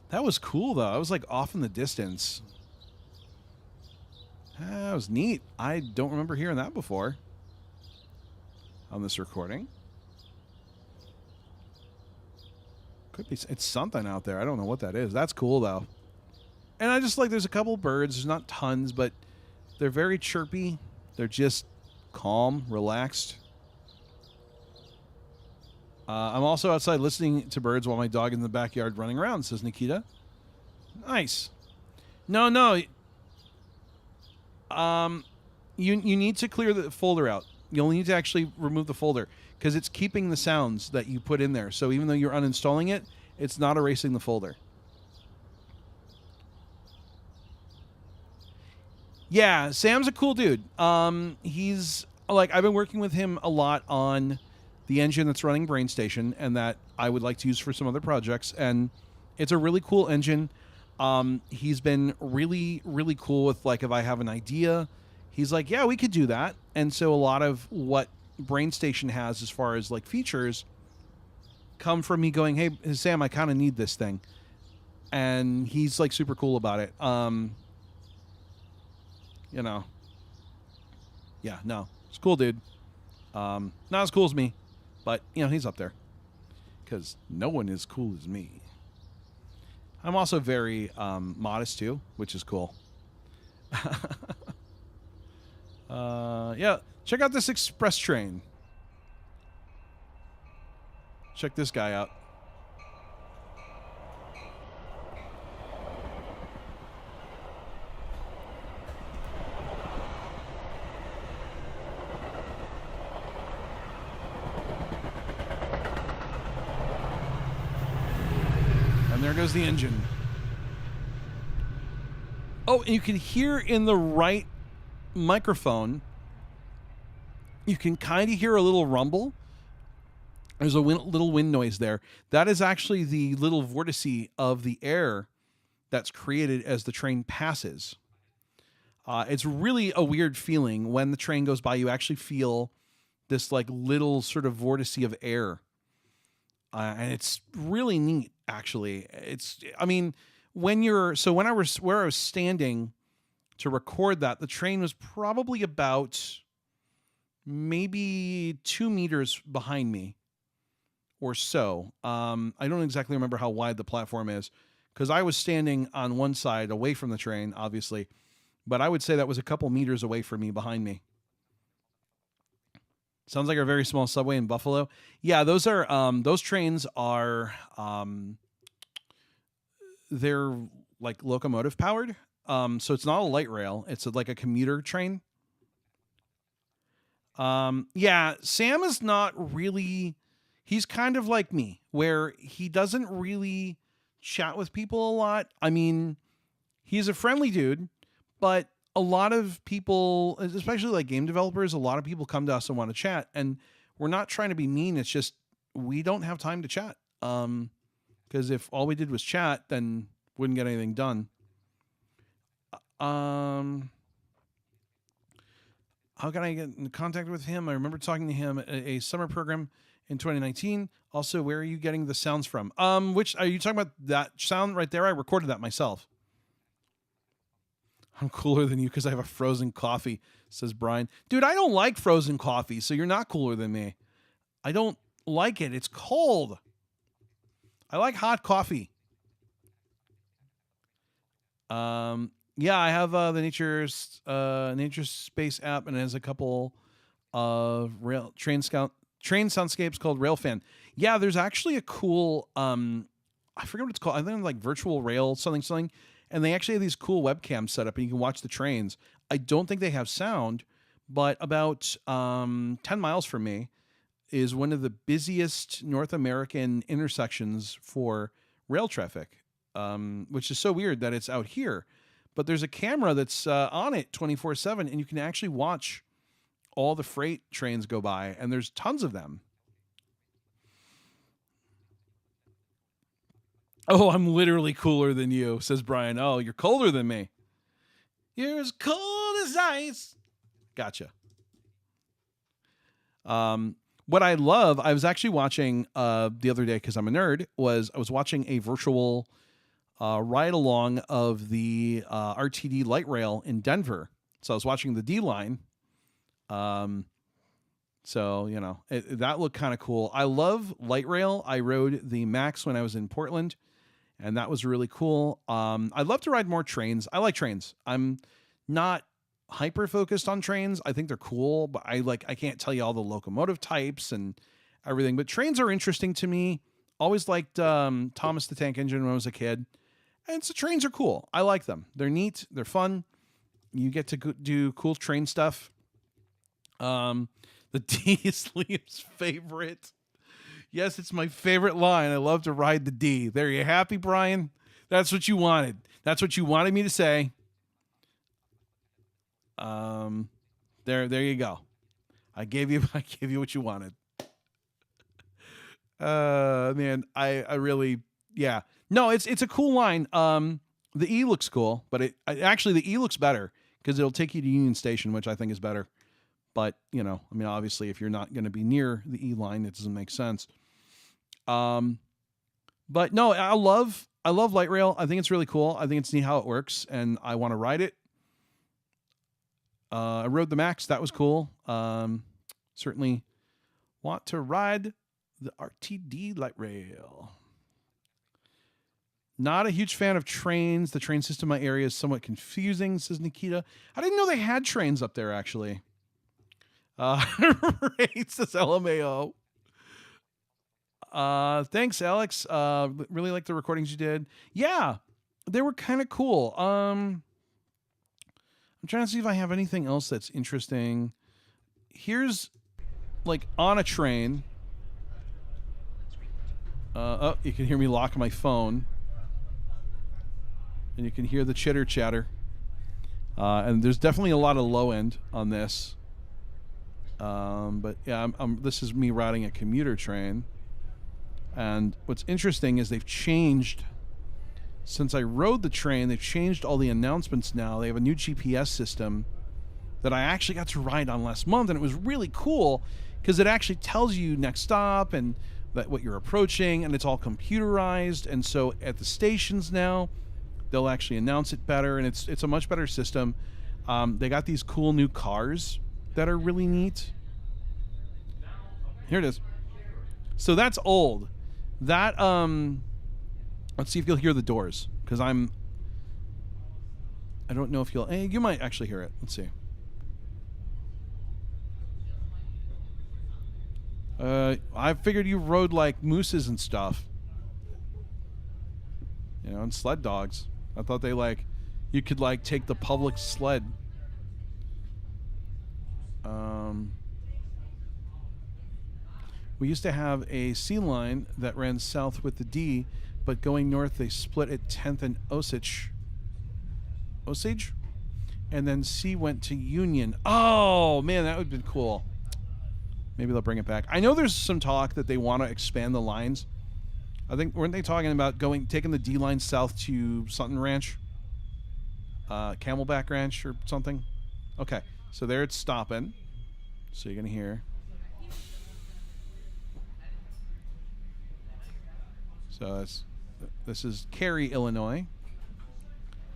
That was cool though. I was like off in the distance. That was neat. I don't remember hearing that before on this recording. Could be. It's something out there. I don't know what that is. That's cool though. And I just like. There's a couple birds. There's not tons, but they're very chirpy. They're just calm, relaxed. I'm also outside listening to birds while my dog is in the backyard running around, says Nikita. Nice. No. You need to clear the folder out. You'll need to actually remove the folder because it's keeping the sounds that you put in there. So even though you're uninstalling it, it's not erasing the folder. Yeah, Sam's a cool dude. He's like, I've been working with him a lot on the engine that's running BrainStation and that I would like to use for some other projects. And it's a really cool engine. He's been really, really cool with like, if I have an idea, he's like, yeah, we could do that. And so a lot of what BrainStation has as far as like features come from me going, hey, Sam, I kind of need this thing. And he's like super cool about it. You know, yeah, no, it's cool, dude. Not as cool as me, but you know, he's up there because no one is cool as me. I'm also very modest too, which is cool. Yeah, check out this express train. Check this guy out. And there goes the engine. Oh, and you can hear in the right microphone, you can kind of hear a little rumble. There's a little wind noise there. That is actually the little vortice of the air that's created as the train passes. It's really a weird feeling when the train goes by. You actually feel this like little sort of vortice of air. And it's really neat, actually. I mean, when I was where I was standing to record that, the train was probably about maybe 2 meters behind me or so. I don't exactly remember how wide the platform is because I was standing on one side away from the train, obviously, but I would say that was a couple meters away from me behind me. Sounds like a very small subway in Buffalo. Yeah, those trains are they're like locomotive powered. So it's not a light rail. It's like a commuter train. Yeah, Sam is not really, he's kind of like me where he doesn't really chat with people a lot. I mean, he's a friendly dude, but a lot of people, especially like game developers, a lot of people come to us and want to chat, and we're not trying to be mean. It's just we don't have time to chat. Because if all we did was chat, then wouldn't get anything done. How can I get in contact with him? I remember talking to him at a summer program in 2019. Also, where are you getting the sounds from? Which are you talking about? That sound right there? I recorded that myself. I'm cooler than you because I have a frozen coffee, says Brian. Dude, I don't like frozen coffee, so you're not cooler than me. I don't like it. It's cold. I like hot coffee. Yeah, I have the Nature Space app, and it has a couple of train soundscapes called Railfan. Yeah, there's actually a cool I forget what it's called. I think it's like virtual rail something. And they actually have these cool webcams set up, and you can watch the trains. I don't think they have sound, but about 10 miles from me is one of the busiest North American intersections for rail traffic, which is so weird that it's out here. But there's a camera that's on it 24/7, and you can actually watch all the freight trains go by, and there's tons of them. Oh, I'm literally cooler than you, says Brian. Oh, you're colder than me. You're as cold as ice. Gotcha. What I love, I was actually watching the other day because I'm a nerd. I was watching a virtual ride along of the RTD light rail in Denver. So I was watching the D line. So that looked kind of cool. I love light rail. I rode the Max when I was in Portland, and that was really cool. I'd love to ride more trains. I like trains. I'm not hyper focused on trains. I think they're cool, but I can't tell you all the locomotive types and everything. But trains are interesting to me. Always liked Thomas the Tank Engine when I was a kid. And so trains are cool. I like them. They're neat. They're fun. You get to do cool train stuff. The D is Liam's favorite. Yes, it's my favorite line. I love to ride the D. There, you happy, Brian? That's what you wanted. That's what you wanted me to say. There you go. I gave you what you wanted. Man, I really, yeah. No, it's a cool line. The E looks cool, but actually the E looks better because it'll take you to Union Station, which I think is better. But obviously, if you're not going to be near the E line, it doesn't make sense. But no, I love light rail. I think it's really cool. I think it's neat how it works, and I want to ride it. I rode the Max. That was cool. Certainly want to ride the RTD light rail. Not a huge fan of trains. The train system in my area is somewhat confusing, says Nikita. I didn't know they had trains up there, actually. Right, says LMAO. Thanks, Alex. Really like the recordings you did. Yeah, they were kind of cool. I'm trying to see if I have anything else that's interesting. Here's like on a train. Oh, you can hear me lock my phone. And you can hear the chitter chatter. And there's definitely a lot of low end on this. But yeah, this is me riding a commuter train. And what's interesting is they've changed, since I rode the train, they've changed all the announcements now. They have a new GPS system that I actually got to ride on last month, and it was really cool because it actually tells you next stop and what you're approaching, and it's all computerized. And so at the stations now, they'll actually announce it better, and it's a much better system. They got these cool new cars that are really neat. Here it is. So that's old. That let's see if you'll hear the doors, because I don't know if you might actually hear it. Let's see. I figured you rode like mooses and stuff, and sled dogs. I thought you could take the public sled. We used to have a C line that ran south with the D, but going north they split at 10th and Osage, and then C went to Union. Oh man, that would have been cool. Maybe they'll bring it back. I know there's some talk that they want to expand the lines. I think, weren't they talking about taking the D line south to Sutton Ranch, Camelback Ranch or something? Okay, so there it's stopping. So you're gonna hear. So this is Cary, Illinois,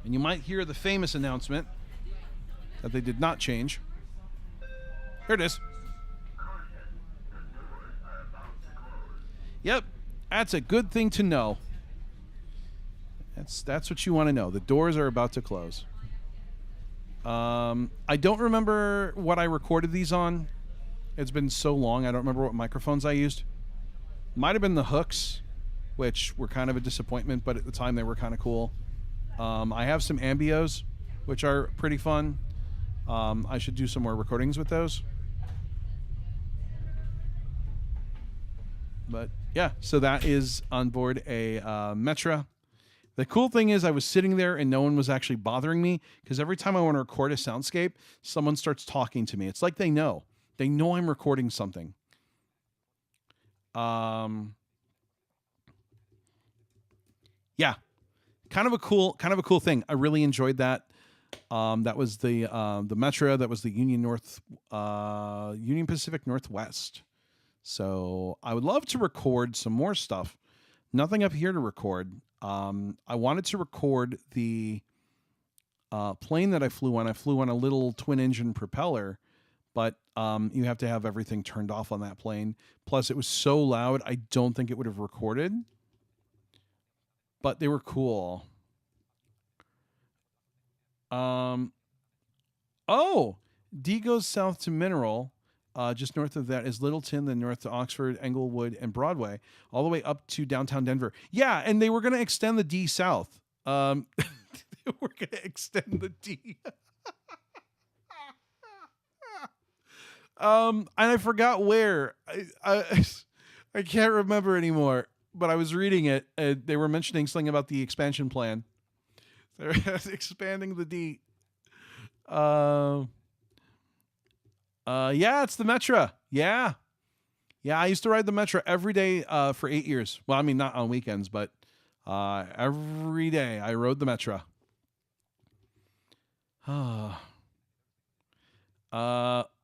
and you might hear the famous announcement that they did not change. Here it is. Yep, that's a good thing to know. That's what you want to know. The doors are about to close. I don't remember what I recorded these on. It's been so long, I don't remember what microphones I used. Might have been the hooks, which were kind of a disappointment, but at the time they were kind of cool. I have some ambios, which are pretty fun. I should do some more recordings with those. But yeah, so that is on board a Metra. The cool thing is I was sitting there and no one was actually bothering me, because every time I want to record a soundscape, someone starts talking to me. It's like they know. They know I'm recording something. Yeah, kind of a cool thing. I really enjoyed that. That was the Metro. That was the Union Pacific Northwest. So I would love to record some more stuff. Nothing up here to record. I wanted to record the plane that I flew on. I flew on a little twin engine propeller, but you have to have everything turned off on that plane. Plus, it was so loud, I don't think it would have recorded. But they were cool. Oh, D goes south to Mineral. Just north of that is Littleton, then north to Oxford, Englewood, and Broadway, all the way up to downtown Denver. Yeah, and they were going to extend the D south. They were going to extend the D. And I forgot where. I can't remember anymore. But I was reading it, and they were mentioning something about the expansion plan. They're expanding the D. Yeah, it's the Metra. Yeah. Yeah, I used to ride the Metra every day for 8 years. Well, I mean, not on weekends, but every day I rode the Metra.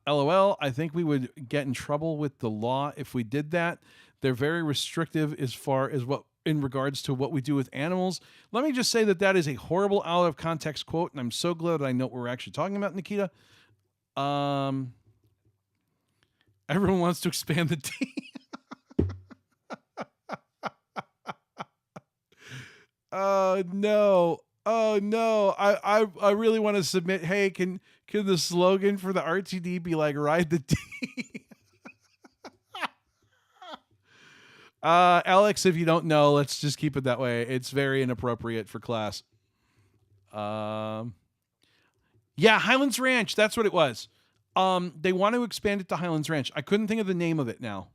LOL, I think we would get in trouble with the law if we did that. They're very restrictive as far as what in regards to what we do with animals. Let me just say that is a horrible out of context quote, and I'm so glad I know what we're actually talking about, Nikita. Everyone wants to expand the D. Oh no. Oh no. I really want to submit, hey, can the slogan for the RTD be like ride the D? Alex, if you don't know, let's just keep it that way. It's very inappropriate for class. Yeah, Highlands Ranch, that's what it was. They want to expand it to Highlands Ranch. I couldn't think of the name of it now.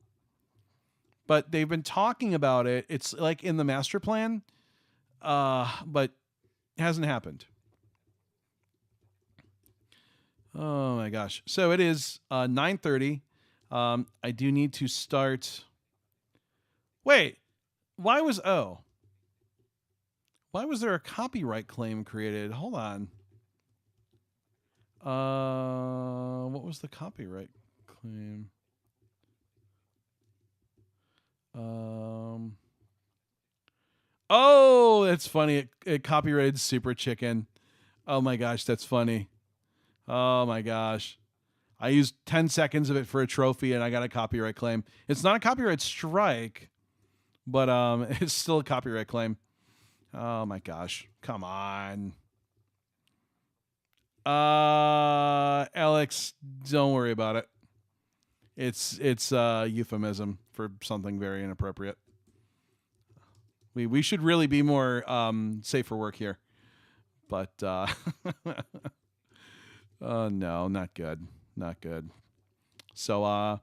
But they've been talking about it. It's like in the master plan. But it hasn't happened. Oh my gosh. So it is 9:30. I do need to start. Wait. Why was there a copyright claim created? Hold on. What was the copyright claim? Oh, that's funny. It copyrighted Super Chicken. Oh my gosh, that's funny. Oh my gosh. I used 10 seconds of it for a trophy and I got a copyright claim. It's not a copyright strike, but it's still a copyright claim. Oh my gosh. Come on. Alex, don't worry about it. It's euphemism for something very inappropriate. We should really be more safe for work here. But oh no, not good. Not good. So I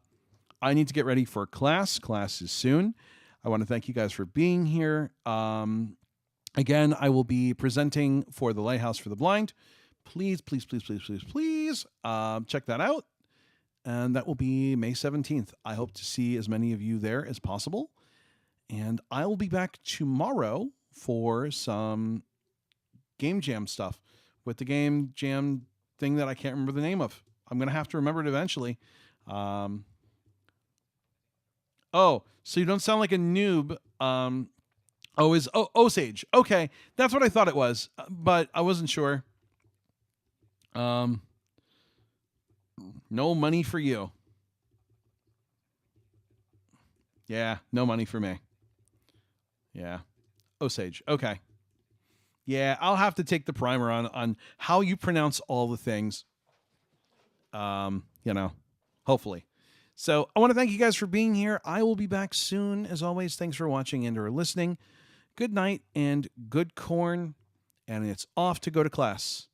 need to get ready for class. Class is soon. I want to thank you guys for being here. Again, I will be presenting for the Lighthouse for the Blind. Please, please, please, please, please, please check that out. And that will be May 17th. I hope to see as many of you there as possible. And I will be back tomorrow for some Game Jam stuff with the Game Jam thing that I can't remember the name of. I'm going to have to remember it eventually. Oh, so you don't sound like a noob. Osage. Okay, that's what I thought it was, but I wasn't sure. No money for you. Yeah, no money for me. Yeah. Osage. Okay. Yeah, I'll have to take the primer on how you pronounce all the things. Hopefully. So I want to thank you guys for being here. I will be back soon. As always, thanks for watching and or listening. Good night and good corn. And it's off to go to class.